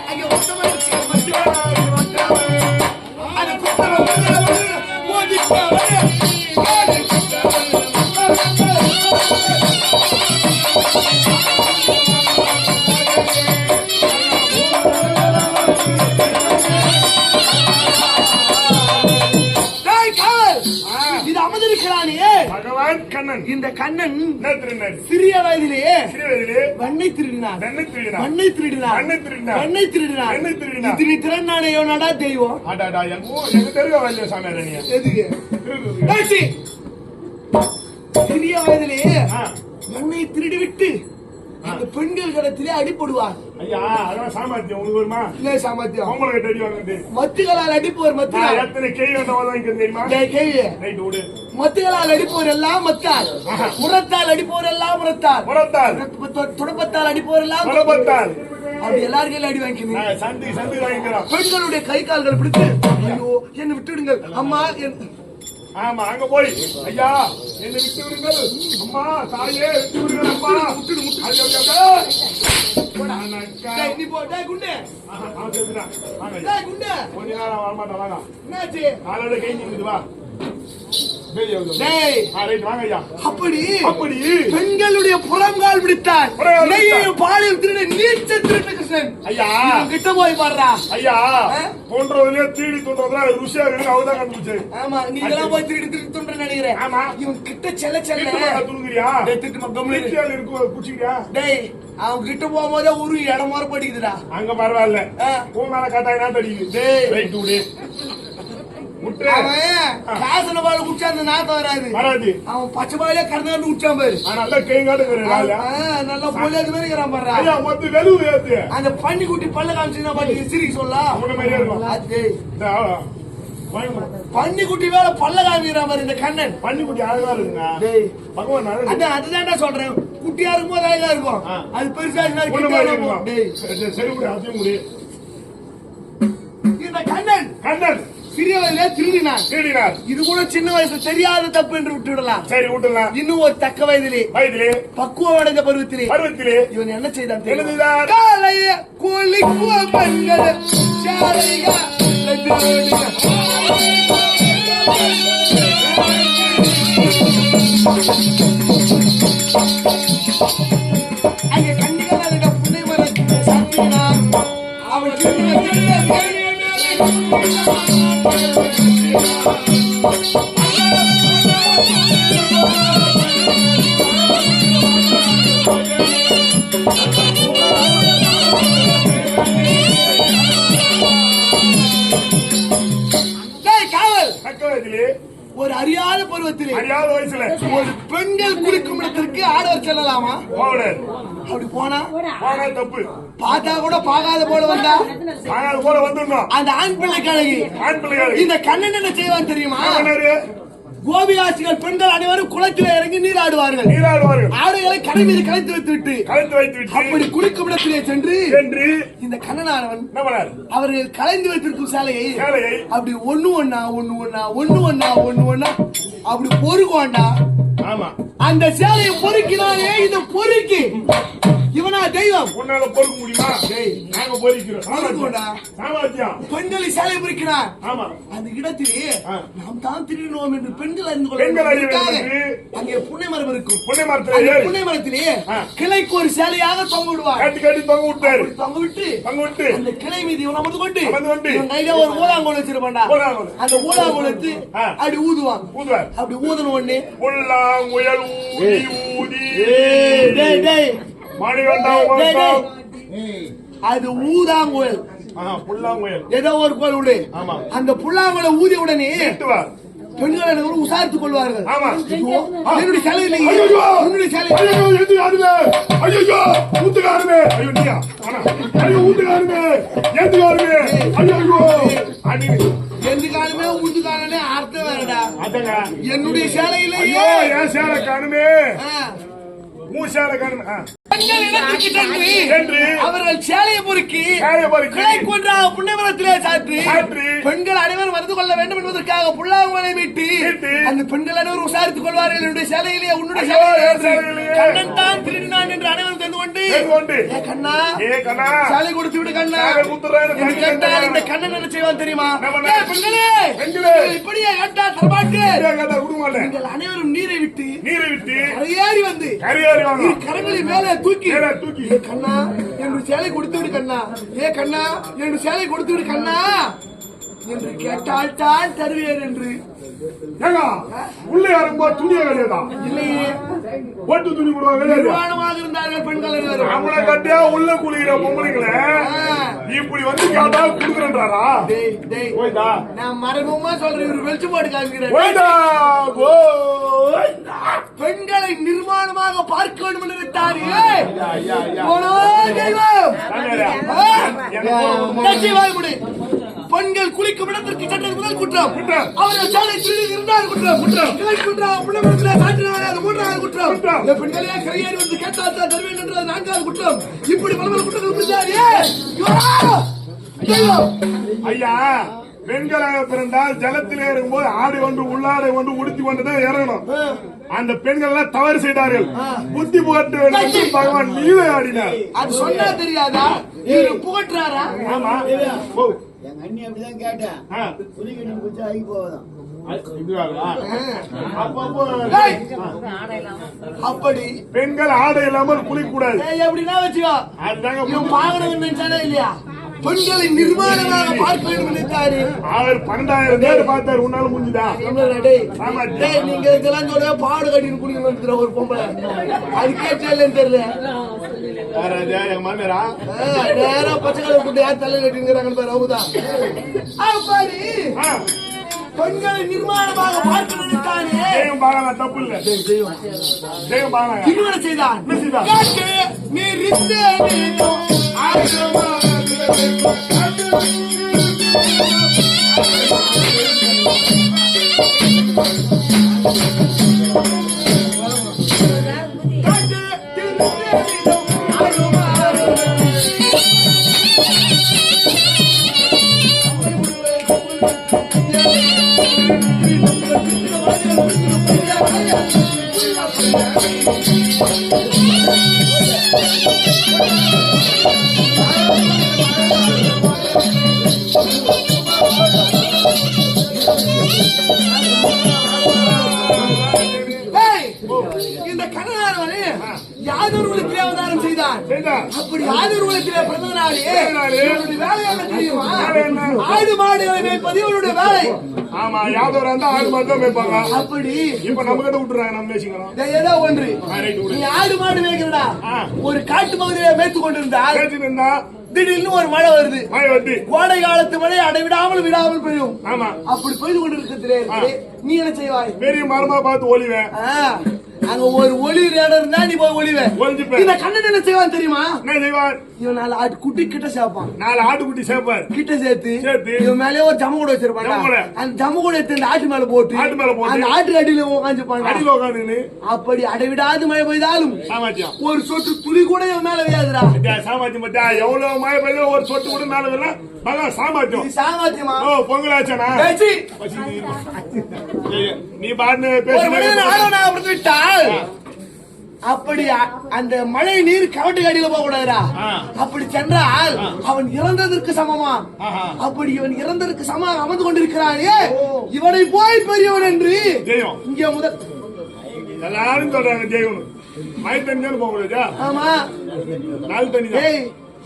ஐயோ இது அமர்ந்திருக்கிறானே பகவான் கண்ணன் இந்த கண்ணன் என்ன திருநாள் சிறிய வயதிலேயே சிறு வயதிலே வண்ணை திருடினார் தன்னை திருடினான் வண்ணை திருடினார் வண்ணை திருடினார். வண்ணை திருடினார் வண்ணை திருடினார். இது நீ திறனானே எவனாடா தெய்வம் அடாடா எங்க தெருவ வரலையா சாமி ரணியா எதுக்கு ஏச்சி. சிறிய வயதிலேயே ஆ. மண்ணை திருடிவிட்டு அந்த பெண்கள் கடத்திலே அடிப்படுவார் ஐயா அதான் சாமர்த்தியம் உனக்கு வருமா இல்ல சாமர்த்தியம் பொம்பளை கிட்ட அடி வாங்கிட்டு மத்துகளால் அடிப்பவர் மத்துகள் எத்தனை கேள்வி வந்தா வாங்கிக்கிறது தெரியுமா கேள்வி ரைட் விடு மத்துகளால் அடிப்பவர் எல்லாம் மத்தால் முரத்தால் அடிப்பவர் எல்லாம் முரத்தால் முறத்தால் துடப்பத்தால் அடிப்பவர் எல்லாம் முறப்பத்தால் அப்படி எல்லாரும் கையில அடி வாங்கிக்கணும் சந்தி வாங்கிக்கிறான் பெண்களுடைய கை கால்கள் பிடித்து ஐயோ என்னை விட்டுடுங்கள் அம்மா ஆமா அங்க போய் ஐயா என்னை விட்டு விடுங்கள் அம்மா தாயே விட்டு விடுங்கள் அம்மா முட்டுடு முட்டு ஐயா நீ போ டேய் குண்டே டேய் குண்டே கொஞ்ச நேரம் வரமாட்டேன் வாங்க என்னாச்சு காலோட கை நிக்குது வா டேய் ரைட் வாங்க ஐயா அப்படி அப்படி பெண்களுடைய புறங்கால் பிடித்தார் புறங்கால் நெய்யையும் பாலையும் திருட நீச்ச திருட கிருஷ்ணன் ஐயா இவன் கிட்ட போய் பாடுறா ஐயா தோன்றதுலயே தீடி தோன்றதுல ருசியா இருக்கு அவதான் கண்டுபிடிச்சு ஆமா நீ இதெல்லாம் போய் திருடி திருடி துண்ட நினைக்கிறேன் ஆமா. இவன் கிட்ட செல்ல செல்ல துணுங்கிறியா டேய் திட்டு கம்முனு இரு. வீட்டுல இருக்கு குச்சிக்கிறியா டேய் அவன் கிட்ட போகும்போதே ஒரு இடம் மாற படிக்குதுடா அங்க பரவாயில்ல ஆ. பூங்கால காட்டாயினா தடிக்குது டேய். ரைட் விடு முட்டு அவன் காசுல பால குடிச்சா அந்த நாத்தம் வராது வராது அவன் பச்சை பாலையே கடந்தாண்டு குடிச்சான் பாரு நல்லா கை காட்டுக்கிறேன் நல்லா பொல்லாது மாதிரி இருக்கிறான் பாரு ஐயா மொத்த வெளுவு ஏத்து அந்த பன்னி குட்டி பல்ல காமிச்சுன்னா பாட்டி சிரிக்க சொல்லலாம் உன்ன மாதிரியே இருக்கும் அது இந்த வாங்க. பன்னி குட்டி வேலை பல்ல காமிக்கிறான் பாரு இந்த கண்ணன் பன்னிக்குட்டி அழகா இருக்குங்க டேய் பகவான் அழகு அதான் அதுதான்டா சொல்றேன் குட்டியா இருக்கும்போது அழகா இருக்கும் ஆ. அது பெருசா இருந்தா உன்ன கிட்ட மாதிரி இருக்கும். இருக்கும் டேய் சரி முடி அதையும் முடி இந்த கண்ணன் கண்ணன் சிறிய வயதிலே திருடினான். திருடினார். இது கூட சின்ன வயசுல தெரியாத தப்பு என்று விட்டு விடலாம். சரி விட்டுலாம். இன்னும் ஒரு தக்க வயதிலே பக்குவம் அடைந்த பருவத்திலே இவன் என்ன செய்தான்? என்ன செய்தான்? காலைய குளிக்குவ பெண்கள் சாலையா அங்கே கண்ணிகள் புண்ணை மரத்தை சாப்பினான். அவள் ஒரு அறியாத பருவத்திலே அறியாத வயசுல ஒரு பெண்கள் குளிக்கும் இடத்திற்கு ஆடவர் செல்லலாமா? அப்படி போனா தப்பு. பார்த்தா கூட பாகாத போல வந்தா போல வந்துடணும். அந்த ஆண் பிள்ளை கழகி இந்த கண்ணன் என்ன செய்வான் தெரியுமா? கோபியாசிகள் பெண்கள் அனைவரும் குளத்தில் இறங்கி நீராடுவார்கள். ஆடைகளை கடை மீது கலைத்து வைத்துவிட்டு அப்படி குளிக்கும் இடத்திலே சென்று இந்த கண்ணனானவன் அவர்கள் கலைந்து வைத்திருக்கும் சேலையை அப்படி ஒண்ணு ஒண்ணா அப்படி பொறுக்குவாண்டா. அந்த சேலையை பொறுக்கினாலே இந்த பொறுக்கி இவனா தெய்வம். உன்னால பொறுக்க முடியுமா? நாங்க பொறுக்கிறோம். பெண்களை சேலை பொறுக்கிறார். அந்த இடத்திலே நாம் தான் திருடினோம் என்று பெண்கள் அறிந்து கொள்ள அங்கே புன்னை மரம் இருக்கும். புன்னை மரத்திலே கிளைக்கு ஒரு சேலையாக தொங்க விடுவார். தொங்க விட்டு அந்த கிளை மீது இவன் அமர்ந்து கொண்டு கையில ஒரு ஊதாங்கோல் வச்சிருப்பாண்டா. அந்த ஊதாங்கோல் எடுத்து அப்படி ஊதுவான். அப்படி ஊதன உடனே அது ஊதாங்குழல். ஏதோ ஒரு கோல் உண்டு. அந்த புல்லாங்குழலை ஊதிய உடனே பெண்கள் அனைவரும் உசாரித்துக் கொள்வார்கள். என்னுடைய சேலை இல்லையே, உன்னுடைய சேலை எந்த காலமே ஊத்துக்காரனே அர்த்தம் வேறடா. என்னுடைய சேலை இல்லையே, என் சேலை காணுமே, அவர்கள் சேலையை பொறுக்கி கிளை கொன்ற புண்ணியமரத்திலே சாற்றி பெண்கள் அனைவரும் வந்து கொள்ள வேண்டும் என்பதற்காக புல்லாங்குழலை மீட்டி அந்த பெண்கள் அனைவரும் விசாரித்துக் கொள்வார்கள். என்னுடைய சேலையிலே உன்னுடைய சேலை கண்ணன் தான் திருடினான் என்று அனைவரும் தெரிந்து கொண்டு கண்ணா சேலை கொடுத்து விடு கண்ணா கேட்டால் இந்த கண்ணன் என்ன செய்வான் தெரியுமா? பெண்களே இப்படியே கேட்டா தரமாட்டேன். நீங்கள் அனைவரும் நீரை விட்டு கரையேறி வந்து கரங்களை மேலே தூக்கி கண்ணா என்று சேலை கொடுத்து விடு கண்ணா, கண்ணா என்று சேலை கொடுத்து விடு கண்ணா என்று கேட்டால் தான் தருவேன் என்று. உள்ளே வரும்போது துணிய கிடையாதா? இல்லையே, ஒட்டு துணி நிர்வாணமாக இருந்தார்கள் பெண்கள். அவங்கள கட்டியா உள்ள குளிக்கிற பொம்பளைங்களை இப்படி வந்து கேட்டா குடுக்குறாரா? நான் மறைமுகமா சொல்றேன், இவர் வெளிச்சு போட்டு காமிக்கிறேன். பெண்களை நிர்மாணமாக பார்க்க வேண்டும் என்று விட்டாரே பெண்கள் குளிக்கும் இடத்திற்கு சென்றது முதல் குற்றம். அவர்கள் சாலை திருடி இருந்தால் குற்றம். மூன்றாவது குற்றம். பெண்களே கரையேறி வந்து கேட்டால் தான் தருவேன் என்றது நான்காவது குற்றம். இப்படி பல குற்றங்கள் ஐயா. பெண்களாக பிறந்தால் ஜலத்திலே இருக்கும்போது ஆடை கொண்டு உள்ளாடை கொண்டு உடுத்தி கொண்டுதான் இறங்கணும். அந்த பெண்கள் எல்லாம் தவறு செய்தார்கள். புத்தி புகட்டு பகவான் நீவே ஆடினார். அது சொன்னா தெரியாதா? புகட்டுறாரா? ஆமா, எங்க அண்ணி அப்படிதான் கேட்டேன். புலிகண்டம் குச்சி ஆகி போவதான். அப்படி பெண்கள் ஆடை இல்லாமல் குளிக்கூடாது எப்படின்னா வச்சுக்கோ. பாகனம் நினைச்சானே இல்லையா? பெண்களை நிர்மாணமாக பார்க்க வேண்டும் நினைத்தாரு. அவர் 12,000 பேர் பார்த்தாரு. உன்னால முடிஞ்சுதா? நீங்க இதெல்லாம் சொல்ல பாடு கட்டின்னு குடிக்கணும் ஒரு பொம்பளை. அது கேட்டேன்னு தெரியல. எங்க மாமியாரா நேரம் பச்சை கலர் குட்டி யார் தலை கட்டிங்கிறாங்கன்னு பாரு. அவங்கதான் பெண்களை நிர்மாணமாக பார்க்க நினைத்தானே. தெய்வம் பாக்கலாம், தப்பு இல்ல. தெய்வம் பாக்கலாம். இன்னொரு செய்தான். இந்த கண்ணனாரவனே யாதொரு உலகத்திலே அவதாரம் செய்தான். அப்படி யாதொரு உலகத்திலே பிறந்த நாளே இவனுடைய வேலை என்ன தெரியுமா? ஆடு மாடுகளை மேய்ப்பது இவனுடைய வேலை. ஆமா, யாதொரு அந்த ஆடு மாடு தான் மேய்ப்பாங்க. அப்படி இப்ப நம்ம கிட்ட விட்டுறாங்க, நம்ம மேய்ச்சிக்கிறோம். ஏதோ ஒன்று நீ ஆடு மாடு மேய்க்கிறடா, ஒரு காட்டு பகுதியில மேய்த்து கொண்டிருந்தா திடீர்னு ஒரு மழை வருது. கோடை காலத்து மழை அடைவிடாமல் விடாமல் பெய்யும். ஆமா, அப்படி பெய்து கொண்டிருக்கிறே நீ என்ன செய்வாய்? பெரிய மரமா பார்த்து ஒளிவேன். அங்க ஒரு ஒளி இடம் இருந்தா நீ போய் ஒளிவேன். இந்த கண்ணன் என்ன செய்வான் தெரியுமா? என்ன செய்வான்? இவன் 4 ஆட்டு குட்டி கிட்ட சேர்ப்பான். 4 ஆட்டுக்குட்டி சேர்ப்பார். கிட்ட சேர்த்து இவன் மேலே ஒரு ஜம்மு கூட வச்சிருப்பான். அந்த ஜம்மு கூட எடுத்து இந்த ஆட்டு மேல போட்டு அந்த ஆட்டு அடியில உட்காந்துப்பான். அடியில உட்காந்து அப்படி அடைவிடாது மழை பெய்தாலும் ஒரு சொட்டு துளி கூட இவன் மேல வியாதுடா. சாமர்த்தியம் பத்தியா? எவ்வளவு மழை பெய்யும் ஒரு சொட்டு கூட மேல வரலாம். சாமர்த்தியம். சாமர்த்தியமா? பொங்கலாச்சனா நீ பாட்டு பேச. அப்படி அந்த மழை நீர் கவட்டுக்கு அடியில போக கூடாதுடா. அப்படி சென்றால் அவன் இறந்ததற்கு சமமா? அப்படி இவன் இறந்ததற்கு சமம் அமர்ந்து கொண்டிருக்கிறானே, இவனை போய் பெரியவன் என்று இங்க முதல் எல்லாரும் சொல்றாங்க. ஜெயம் மழை தண்ணி போக கூடாதா? ஆமா, நாள் தண்ணி.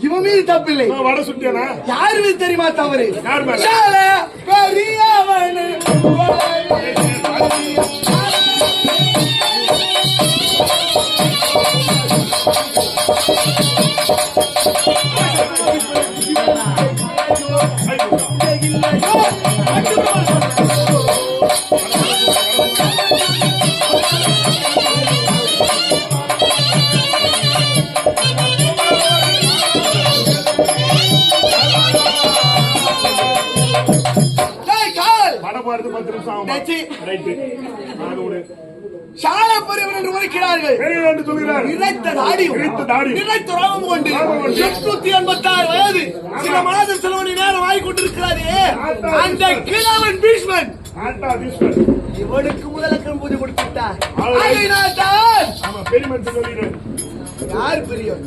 இவன் மீது தப்பில்லை. வட சுட்டியானா? யாரு மீது தெரியுமா தவறு? பெரியவன் சால பெரியவன் என்று உரைக்கிறார்கள். நிறைத்த தாடியும் நிறைத்த ரோமம் கொண்டு 886 வயது சில மாத செலவணி நேரம் வாங்கி கொண்டிருக்கிறாரே அந்த கிழவன் பீஷ்மன். இவனுக்கு முதலக்கம் பூஜை கொடுத்துட்டார். யார் பெரியவன்?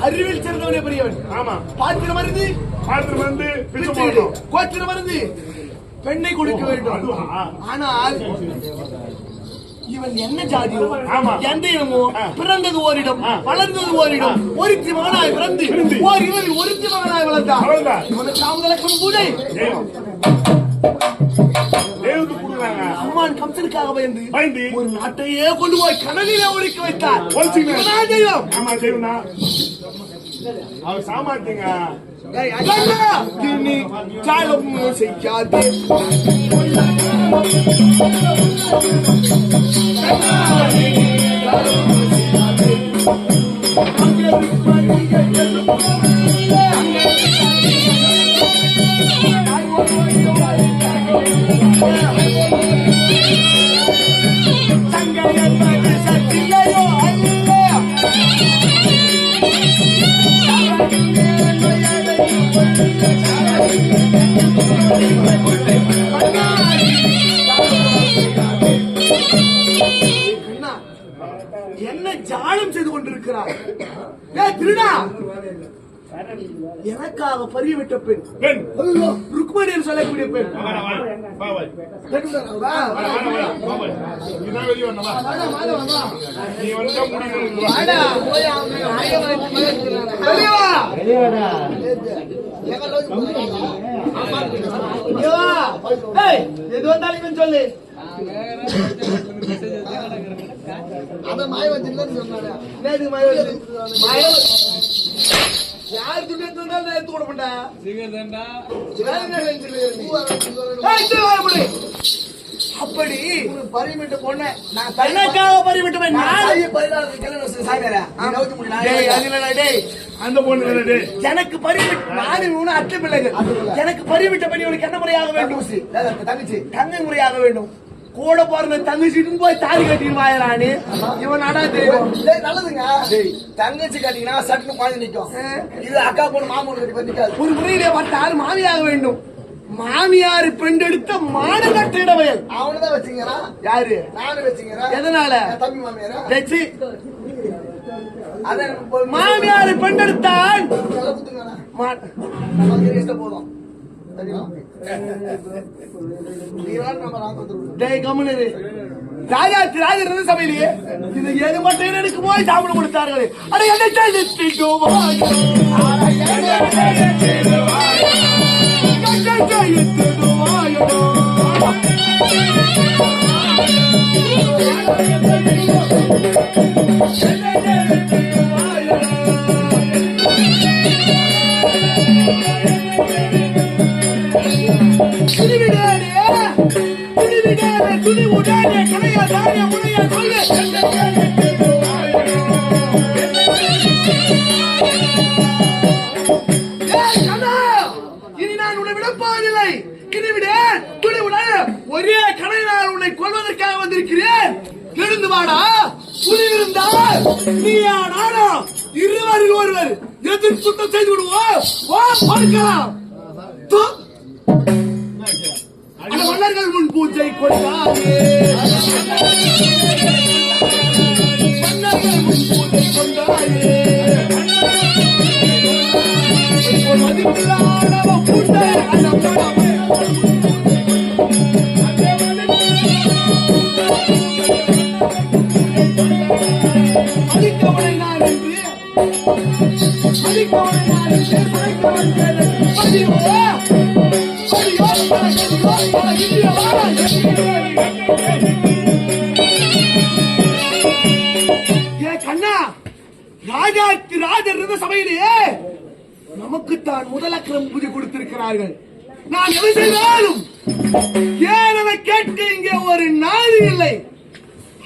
அறிவில் சிறந்தவனே பெரியவன். பாத்திரம் மருந்து கோத்திரம் மருந்து பெண்ணை கொடுக்க வேண்டும். ஆனால் இவன் என்ன ஜாதியோ எந்த இனமோ பிறந்தது ஓரிடம் வளர்ந்தது ஓரிடம் ஒருத்தி மகனாய் பிறந்து ஓரிடத்தில் ஒருத்தி மகனாய் வளர்ந்தான். இவனுக்கு தாமதலக்கம் பூஜை. அம்மான் கம்சனுக்காக பயந்து ஒரு நாட்டையே கொண்டு போய் கடலிலே ஒழிக்க வைத்தார். அவர் சாமாத்திங்க செய்யாது. என்ன ஜாலம் செய்து கொண்டிருக்கிறார்? திருடா, எனக்காக பறிவிட்ட பெண் ருக்மணி என்று சொல்லக்கூடிய பெண். எது வந்தாலும் சொல்லு. யார் துணை தந்தாலும் எடுத்து கூட மாட்டா. அப்படி பரிமிட்டு பொண்ணு எனக்காக பரிமிட்டு அந்த பொண்ணு எனக்கு பரிமிட்டு நானும் அத்தை பிள்ளைகள் எனக்கு பரிமிட்ட பணி உனக்கு என்ன முறையாக வேண்டும்? தங்கச்சி தங்கை முறையாக வேண்டும். கூட போற தங்கச்சிட்டு போய் தாலி கட்டின்னு வாயறானு இவன் நாடா தெரியும். நல்லதுங்க, தங்கச்சி கட்டிங்கன்னா சட்டுன்னு குழந்தை நிற்கும். இது அக்கா பொண்ணு மாமூல் கட்டி நிற்காது. ஒரு முறையிலே பார்த்து ஆறு மாமியாக வேண்டும். மாமியார் பெண்டெடுத்த மானகட்ட வயல். அவனதான் வச்சுங்கிறா. யாரு? நானும் வச்சுங்கிறேன். எதனால? தம்பி மாமியாரா? வெச்சு அதான் மாமியார் பெண்டெடுத்தான். நமக்கு இஷ்டம் போதும். ராஜாத்தி ராஜர் சபையிலேயே இது எது மட்டும் எனக்கு போய் சாப்பிட கொடுத்தார்கள். அட என்ன துணி உடானே கடையா தாரியா முனையா சொல்லு. இனி நான் உன்னை விடப்போவதில்லை. இனி விட துணி உட ஒரே கடையினால் உன்னை கொள்வதற்காக வந்திருக்கிறேன். எழுந்து வாடா. துணி இருந்தால் நீயா நானா இருவரில் ஒருவர் எதிர் சுத்தம் செய்து விடுவோம். வா பார்க்கலாம். மன்னர்கள் முன் பூஜை கொண்டாயே. மன்னர்கள் முன் பூஜை கொண்டாயே. மதிப்பில்லாதவ பூண்டை மதிக்கவனை நான் என்று மதிக்கவனை நான் என்று கண்ணா ராஜாத்தி ராஜர் இருந்த சபையிலேயே நமக்குத்தான் முதலக்கிரம் பூஜை கொடுத்திருக்கிறார்கள். நான் எதை செய்தாலும் ஏன் கேட்க இங்கே ஒரு நாதி இல்லை.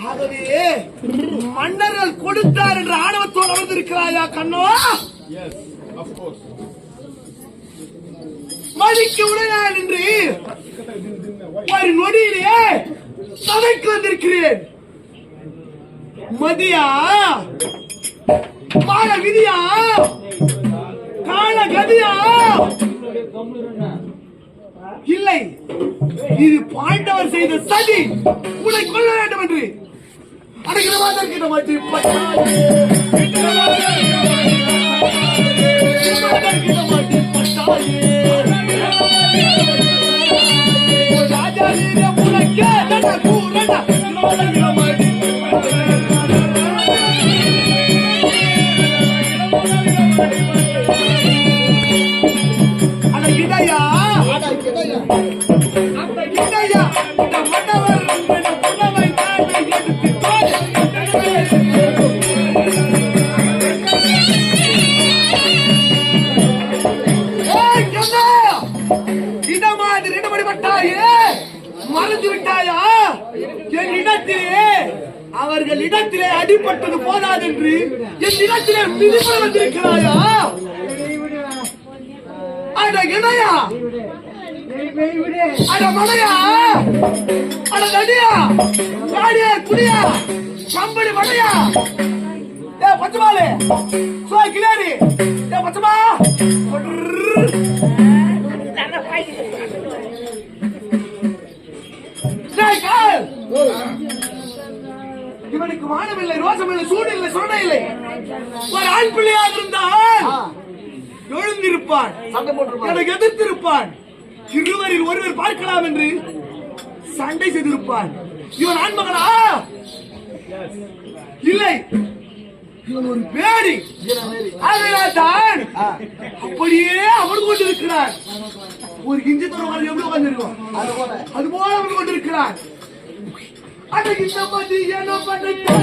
ஆகவே மன்னர்கள் கொடுத்தார் என்ற ஆணவத்தோடு அமர்ந்திருக்கிறாயா கண்ணோ? மதிக்க உடையான் என்று ஒரு நொடியிலே சபைக்கு வந்திருக்கிறேன். மதியா மாற விதியா கால கதியா இல்லை, இது பாண்டவர் செய்த சதி. உன்னை கொல்ல வேண்டும் என்று அடைக்கிற மாதர்கிட்ட மாற்றி ராஜா உனக்கே அந்த இடையா அந்த இடையா இந்த மன்னவர் புலவை தாண்டி இடமாதிரி இடமடிப்பட்டாயே மறந்து விட்டாயா? என் இடத்திலே அவர்கள் இடத்திலே அடிபட்டது போதாது என்று என் இடத்திலே மிதிப்பட வந்திருக்கிறாயா? அட இடையா அட மடையா அட நடியா காடியா குடியா கம்பளி மடையா ஏ பச்சமாலே சோய் கிளாரி ஏ பச்சமா இவனுக்கு மானமில்லை, ரோசமில்லை, சூடில்லை, சொரணை இல்லை. ஒரு ஆண் பிள்ளையாக இருந்தால் எழுந்திருப்பான், எனக்கு எதிர்த்திருப்பான், இருவரில் ஒருவர் பார்க்கலாம் என்று சண்டை செய்திருப்பான். இவன் ஆண்மகனா? இல்லை, இவன் ஒரு பேடி. தான் அப்படியே அமர்ந்து கொண்டிருக்கிறான். ஒரு இஞ்சி தூரம் எப்படி உட்கார்ந்திருக்கும் அது போல அமர்ந்து கொண்டிருக்கிறான். அதை இந்த மாதிரி என்ன பண்ணிட்டு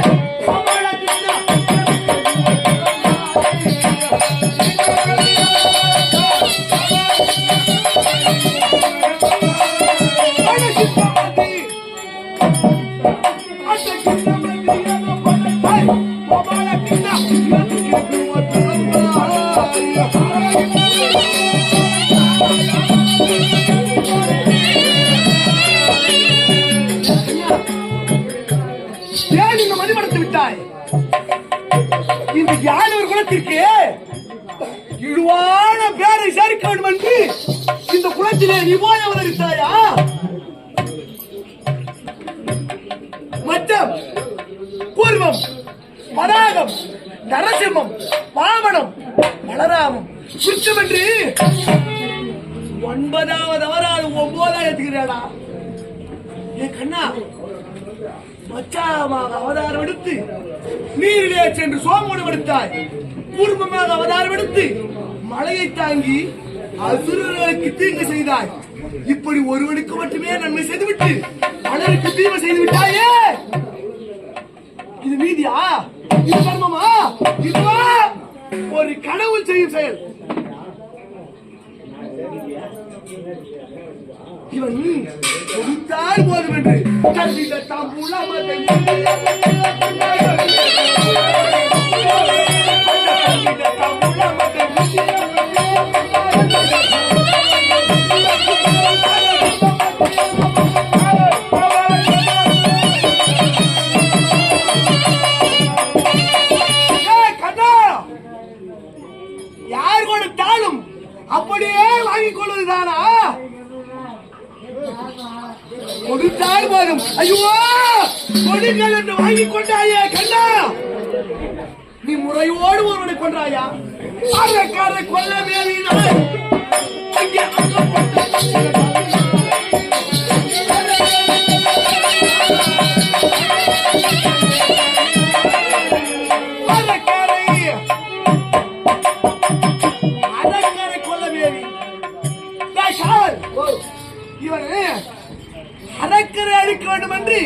ஏன் இந்த மதிமடத்து விட்டாய்? இந்த யானவர் குலத்திற்கு இழுவான பேரை சேர்க்க வேண்டும் என்று இந்த குலத்தை இடத்திலே நீ போய் அவதரித்தாயா? மச்சம், பூர்வம், பராகம், நரசிம்மம், வாமனம், பலராமம், சுற்றம் என்று 9வது அவராது 9ஆ எடுத்துக்கிறாடா. என் கண்ணா, மச்சாமாக அவதாரம் எடுத்து நீரிலே சென்று சோமோடு எடுத்தாய். பூர்வமாக அவதாரம் எடுத்து மலையை தாங்கி அசுரர்களுக்கு தீங்கு செய்தாய். இப்படி ஒருவனுக்கு மட்டுமே நன்மை செய்துவிட்டு பலருக்கு தீமை செய்து விட்டாயே. இது நீதியா? இது கர்மமா? இதுவா ஒரு கடவுள் செய்யும் செயல்? இவன் கொடுத்தால் போதும் என்று கல்வியில தாம்பூலமதை யார் கொடுத்தாலும் அப்படியே வாங்கிக் கொள்வதுதானா? கொடுத்தால் போதும். ஐயோ, கொடுங்கள் என்று வாங்கிக் கொண்டாயே கண்ணா. நீ முறையோடு ஒருவனை கொன்றாயா? அறக்காரை கொல்ல வேண்டினாய். அங்கே அறக்காரை கொல்ல வேண்டி இவன் அறக்கரை அழிக்க வேண்டும் என்று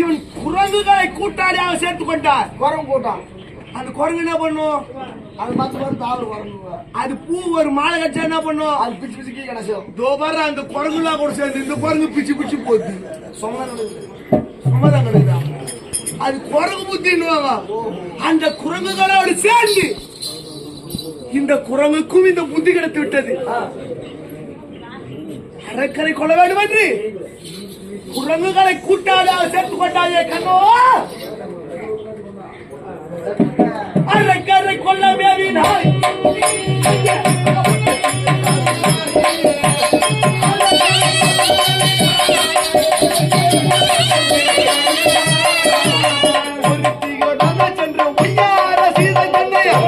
இவன் குரங்குகளை கூட்டாளியாக சேர்த்துக் கொண்டார். குரங்கு கூட்டம். அந்த குரங்கு என்ன பண்ணும்? அது மத்த மாதிரி தாவல் குரங்கு. அது பூ ஒரு மாலை கட்சா என்ன பண்ணும்? அது பிச்சு பிச்சு கீழே கிடக்கும். தோபார அந்த குரங்குலாம் கூட சேர்ந்து இந்த குரங்கு பிச்சு பிச்சு போகுது. சொன்னதான் நடக்குது. சும்மாதான் கிடைக்குதா? அது குரங்கு புத்தின்னுவாங்க. அந்த குரங்குகளோடு சேர்ந்து இந்த குரங்குக்கும் இந்த புத்தி கிடைத்து விட்டது. அறக்கரை கொள்ள வேண்டும் என்று குரங்குகளை கூட்டாளியாக சேர்த்துக் கொண்டாயே கண்ணோ. அறக்கரை கொள்ள வேண்டினாய். சென்ற ஒய்யார சீதை தந்தையா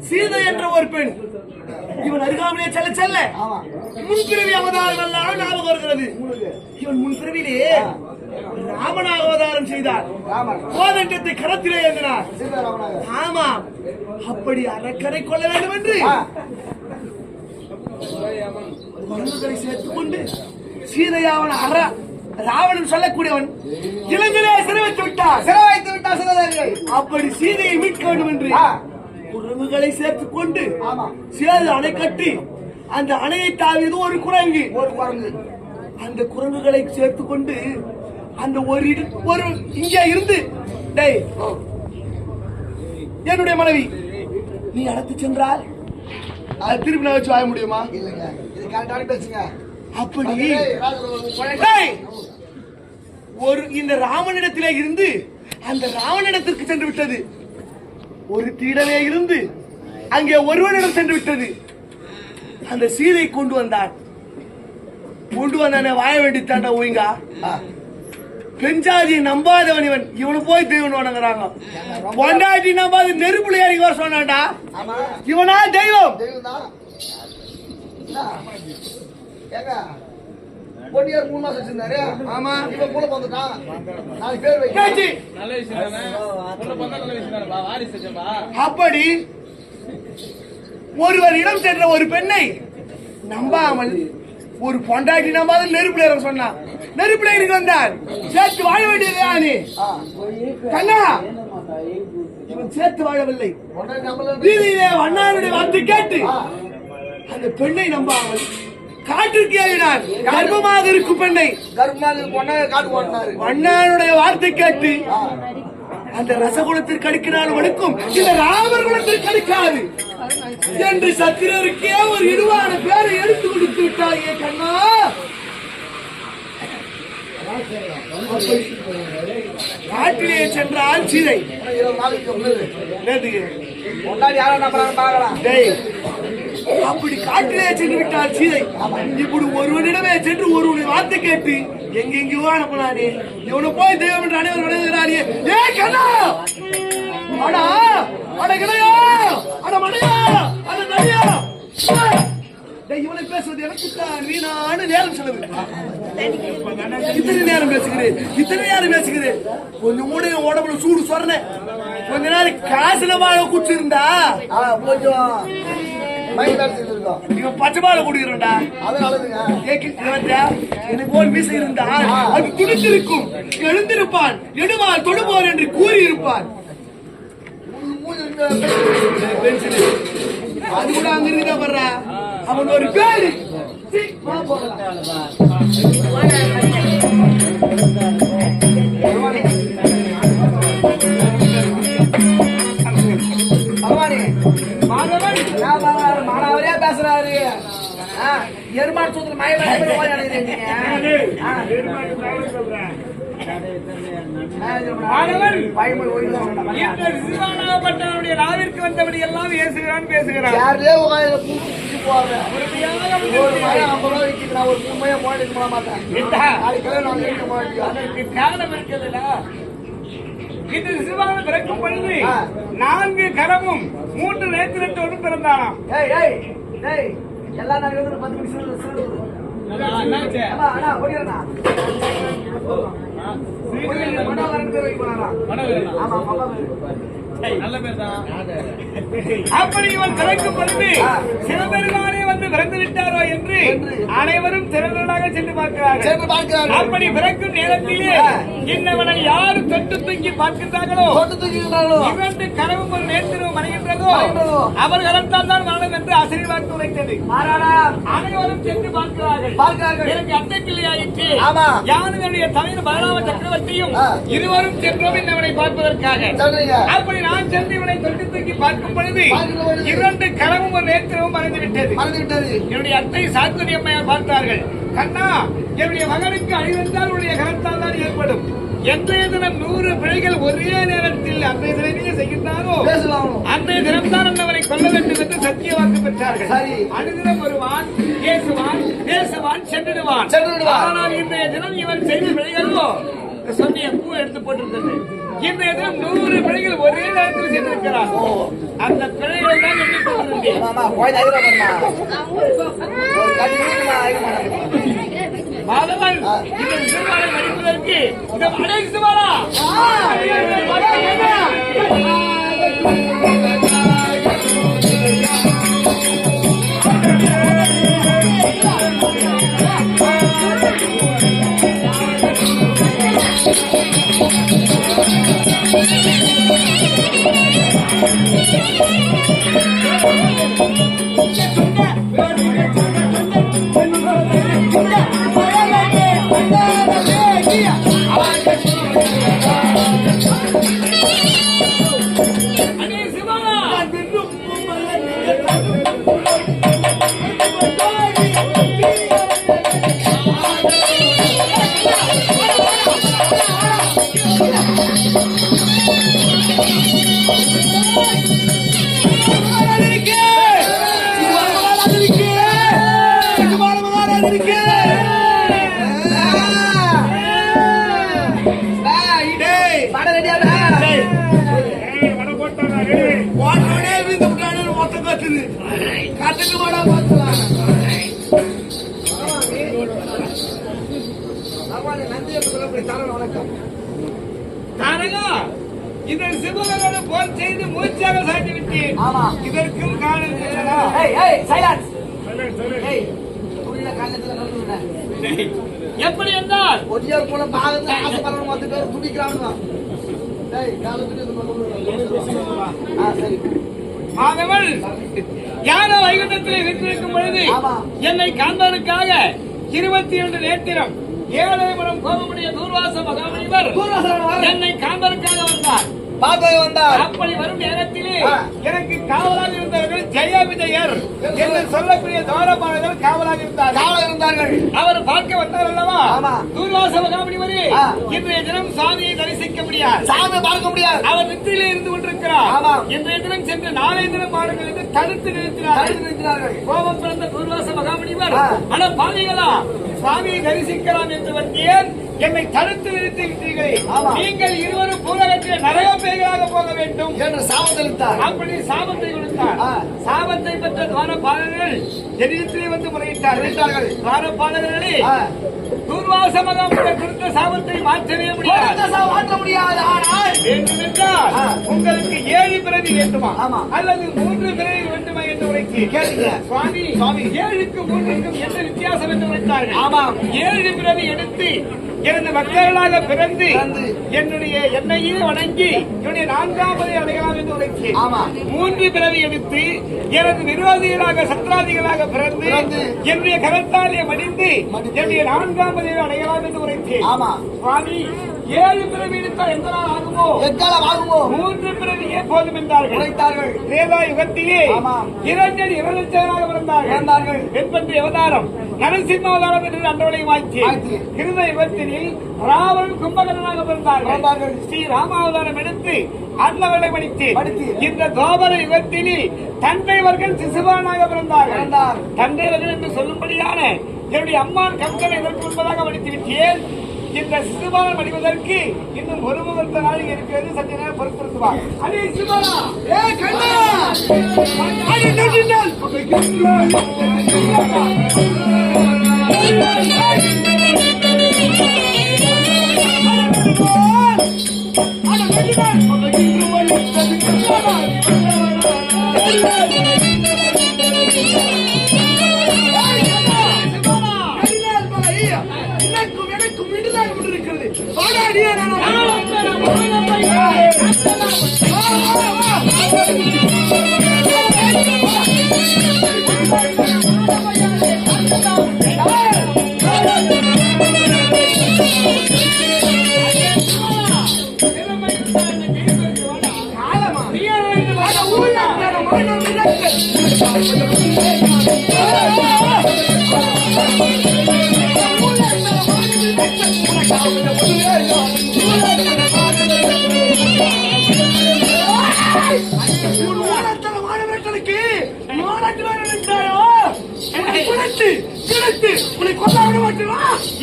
சீதை என்ற ஒரு பெண் இவன் அருகாமலே செல்ல செல்ல முன்பிறவி அவதாரம் எல்லாம் ஞாபகம் வருகிறது. இவன் முன்பிறவிலே ராமனாக அவதாரம் செய்தார். கோதண்டத்தை கரத்திலே ஏந்தினார். ஆமா, அப்படி அறக்கரை கொள்ள வேண்டும் என்று குரங்குகளை சேர்த்துக் கொண்டு சீதையாவன் ராவணன் சொல்லக்கூடியவன் இலங்கையிலே சிறை வைத்து விட்டார். அப்படி சீதையை மீட்க வேண்டும் என்று குரங்குகளை சேர்த்துக் கொண்டு சேது அணை கட்டி அந்த அணையை தாவியது ஒரு குரங்கு. அந்த குரங்குகளை சேர்த்துக் கொண்டு அந்த ஒரு இங்கே இருந்து என்னுடைய மனைவி நீ அழைத்து சென்றால் அது திருப்பி நான் வச்சு வாய முடியுமா? அப்படி ஒரு இந்த ராமனிடத்திலே இருந்து அந்த ராவணிடத்திற்கு சென்று விட்டது. ஒரு தீடவே இருந்து அங்கே ஒருவனிடம் சென்று விட்டது. அந்த சீதை கொண்டு வந்தான். வாய வேண்டி தாண்டா ஓய்ங்கா. பெஞ்சாதியை நம்பாதவன் இவன். இவனு போய் தெய்வம் வணங்குறாங்க. பொண்டாட்டி நம்பாது நெருப்புல ஏறி வர சொன்னான்டா. இவனா தெய்வம். பொன்னியார் 3 மாசம் வச்சிருந்தாரு. ஆமா, இப்ப கூட வந்துட்டான். 4 பேர் வைக்க. அப்படி ஒருவரிடம் சென்ற ஒரு பெண்ணை நம்பாமல் ஒரு பொண்டாட்டி நம்பாத நெருப்புல ஏற சொன்னான். நெருப்புல இருக்கு வந்தார். சேர்த்து வாழ வேண்டியது நீ கண்ணா. இவன் சேர்த்து வாழவில்லை. வீதியிலே அண்ணாவுடைய வார்த்தை கேட்டு அந்த பெண்ணை நம்பாமல் காட்டுக்கு ஏறினார். கர்ப்பமாக இருக்கும் பெண்ணை அண்ணானுடைய வார்த்தை கேட்டு அந்த ரசகுலத்திற்கு அடிக்கிறான் வடுக்கும் இந்த ராமர் குலத்திற்கு அடிக்காது என்று சத்திரருக்கே ஒரு இடுவான பேரை எடுத்து கொடுத்து விட்டாயே கண்ணா. காட்டிலே சென்றால் சீதை முன்னாடி யாரும் நம்புறாங்க பாக்கலாம். டேய், அப்படி காட்டிலே சென்று விட்டால் சீதை இப்படி ஒருவனிடமே சென்று ஒருவனை வார்த்தை கேட்டு எங்கெங்கயோ அனுப்பினானே. இவனை போய் தெய்வம் என்று அனைவரும் வணங்குகிறானே. ஏ கண்ணா, அடா அட கிளையா, அட மடையா, அட நடியா, இவனை பேசுவது எனக்கு வீணான நேரம் செலவு. இத்தனை நேரம் பேசுகிறேன். கொஞ்சம் கூட என் உடம்புல சூடு சொரண. கொஞ்ச நேரம் காசுலமாக குச்சிருந்தா கொஞ்சம் இவன் பச்சை பாலை குடிக்கிறோம்டா. எனக்கு போல் மீசை இருந்தா அது துடித்திருக்கும். எழுந்திருப்பான், எடுவான், தொடுவான் என்று கூறியிருப்பான். அது கூட அங்க இருந்தா வர்ற அவன் ஒரு பேரு. மாணவரே பேசுறாரு. எருமாடு சூத்திர நாவிற்கு வந்தபடி எல்லாம் பேசுகிறான். யாரே ஒரு உண்மையா போட மாட்டேன். காரணம் இருக்கிறதுல இது சிவான பிறக்கும் பொழுது 4 கரமும் 3 நேத்திரத்தோடு பிறந்தாராம். எல்லா நாளும் 10 நிமிஷம் அப்படி இவன் பிறக்கும் பொழுது சிவபெருமானே வந்து பிறந்து விட்டாரோ என்று அனைவரும் திரளாக சென்று பார்க்கிறார்கள். அப்படி பிறக்கும் நேரத்திலே இன்னவனை யாரு தொட்டு தூக்கி பார்க்கின்றார்களோ, 2 கனவும் ஒரு நேத்திரமும் அடைகின்றதோ அவர்களால் தான் மரணம் என்று ஆசீர்வாதம் உரைத்தது. அனைவரும் சென்று பார்க்கிறார்கள். எனக்கு அத்தை பிள்ளையாயிற்று. யானுடைய தலைவர் பலராம சக்கரவர்த்தியும் இருவரும் சென்றோம் இன்னவனை பார்ப்பதற்காக. அப்படி நான் சென்று இவனை தொட்டு தூக்கி பார்க்கும் பொழுது 2 கனவும் ஒரு நேத்திரமும் மறைந்து விட்டது. என்னுடைய அத்தை சாத்துரி அம்மையார் பார்த்தார்கள். கண்ணா, என்னுடைய மகனுக்கு அழிவந்தால் உடைய கரத்தால் தான் ஏற்படும். என்றைய தினம் 100 பிழைகள் ஒரே நேரத்தில் அன்றைய தினமே செய்கின்றாரோ அன்றைய தினம்தான் அன்னவனை கொல்ல வேண்டும் என்று சத்திய வாக்கு பெற்றார்கள். அனுதினம் வருவான், பேசுவான், சென்றுடுவான். ஆனால் இன்றைய தினம் இவன் செய்த பிழைகளோ சொன்னிய பூ எடுத்து போட்டிருந்தது. இன்றைய தினம் 100 பிழைகள் ஒரே நேரத்தில் சென்றிருக்கிறார். அந்த பிழைகள் தான் எண்ணி போட்டிருந்தேன். மாதவன் இந்த சிறுவாளை மடிப்பதற்கு இந்த அடை சிறுவாளா இந்த சிவகரோட போர் செய்து மூச்சாக சாட்டி விட்டு இதற்கும் காரணம் எப்படி என்றால் மாதவள் யாரோ வைகுண்டத்திலே வீட்டிருக்கும் பொழுது என்னை காண்பதற்காக 22 நேத்திரம் 7 கோபமுடைய தூர்வாச மகாமுனிவர் என்னை காண்பதற்காக வந்தார். பார்க்க வந்தார். அப்படி வரும் நேரத்திலே ஆ. எனக்கு காவலாக இருந்தவர்கள் ஜெயவிஜயர் என்று சொல்லக்கூடிய தோரபாலகர் காவலாக இருந்தார்கள். காவலர் இருந்தார்கள். அவர் பார்க்க வந்தார் அல்லவா? ஆமா. தூர்வாச மகாமுனிவரே, ஆ. இன்றைய தினம் சாமியை தரிசிக்க முடியாது, சாமி பார்க்க முடியாது. அவர் நித்தியிலே இருந்து கொண்டிருக்கிறார். ஆமா. இன்றைய தினம் சென்று நாளை தினம் பாருங்கள் என்று தடுத்து நிறுத்தினார்கள். கோபம் பிறந்த தூர்வாச மகாமுனிவர், ஆ. ஆனா பாவிகளா, சாமியை தரிசிக்கலாம் என்று வந்தேன், என்னை தடுத்து நிறுத்தி விட்டீர்களே. ஆமா. நீங்கள் இருவரும் பூலகத்தில் நரக பேய்களாக போக வேண்டும் என்று சாபத்தளித்தார். அப்படி சாபத்தை கொடுத்தார். ஆ. சாபத்தை பெற்ற துவாரபாலகர்கள் என்னிடத்திலே வந்து முறையிட்டார்கள். துவாரபாலகர்களே, ஆ. தூர்வாச மகாமுனிவர் கொடுத்த சாபத்தை மாற்றவே முடியாது. மாற்ற முடியாது. ஆனால் வேண்டுமென்றால் ஆ. உங்களுக்கு 7 பிறவி வேண்டுமா ஆமா. அல்லது 3 பிறவி வேண்டுமா என்று உரைக்கு கேளுங்க. சுவாமி 7க்கும் 3க்கும் என்ன வித்தியாசம் என்று உரைத்தார்கள். ஆமாம். 7 பிறவி எடுத்து எனது மக்களாக பிறந்து பிறந்து என்னுடைய என்னையே வணங்கி என்னுடைய 4வது அடையலாம் என்று உரைக்கு. ஆமா. 3 பிறவி எடுத்து எனது விரோதிகளாக சத்ராதிகளாக பிறந்து பிறந்து என்னுடைய கரத்தாலே மடிந்து என்னுடைய 4வது அடையலாம் என்று உரைக்கு. ஆமா. சுவாமி 7 பிறவி எடுத்தால் எந்த நாள் ஆகுமோ? எக்காலம் ஆகுமோ? 3 பிறவியே போதும் என்றார்கள். உரைத்தார்கள். திரேதா யுகத்திலே ஆமாம். இரண்டடி இரலட்சகராக பிறந்தார்கள். வெண்பன்றி அவதாரம், நரசிம்ம அவதாரம் என்று அன்றவளை ஆச்சு. கிருத யுகத்தினில் ராவணன் கும்பகர்ணனாக பிறந்தார்கள். ஸ்ரீ ராமாவதாரம் எடுத்து அன்னவளை படித்து இந்த கோபர யுகத்தினில் தந்தைவர்கள் சிசுபானாக பிறந்தார்கள். தந்தைவர்கள் என்று சொல்லும்படியான என்னுடைய அம்மான் கம்சனை இதற்கு முன்பதாக படித்து விட்டேன். இந்த சிசுபாலன் படிவதற்கு இன்னும் 1 முகூர்த்த நாள் இருக்கிறது. சற்று நேரம் பொறுத்திருக்குவார். அடே சிசுபாலா, ஏ கண்ணா, அடே நெஞ்சினால் எனக்கும் விடுதல் கொண்டிருக்கிறது. வாடாடியா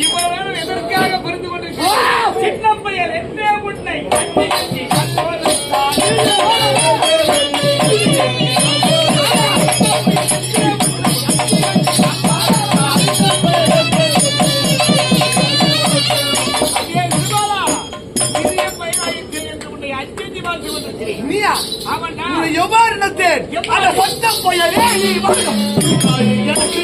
இவ்வளவு எதற்காக புரிந்து கொண்டிருக்கிறார்? சின்ன பையன் என்றே உன்னை நீயா உன்னை எவ்வாறு நடத்தேன்? அந்த சொந்தம் போயவே நீ எனக்கு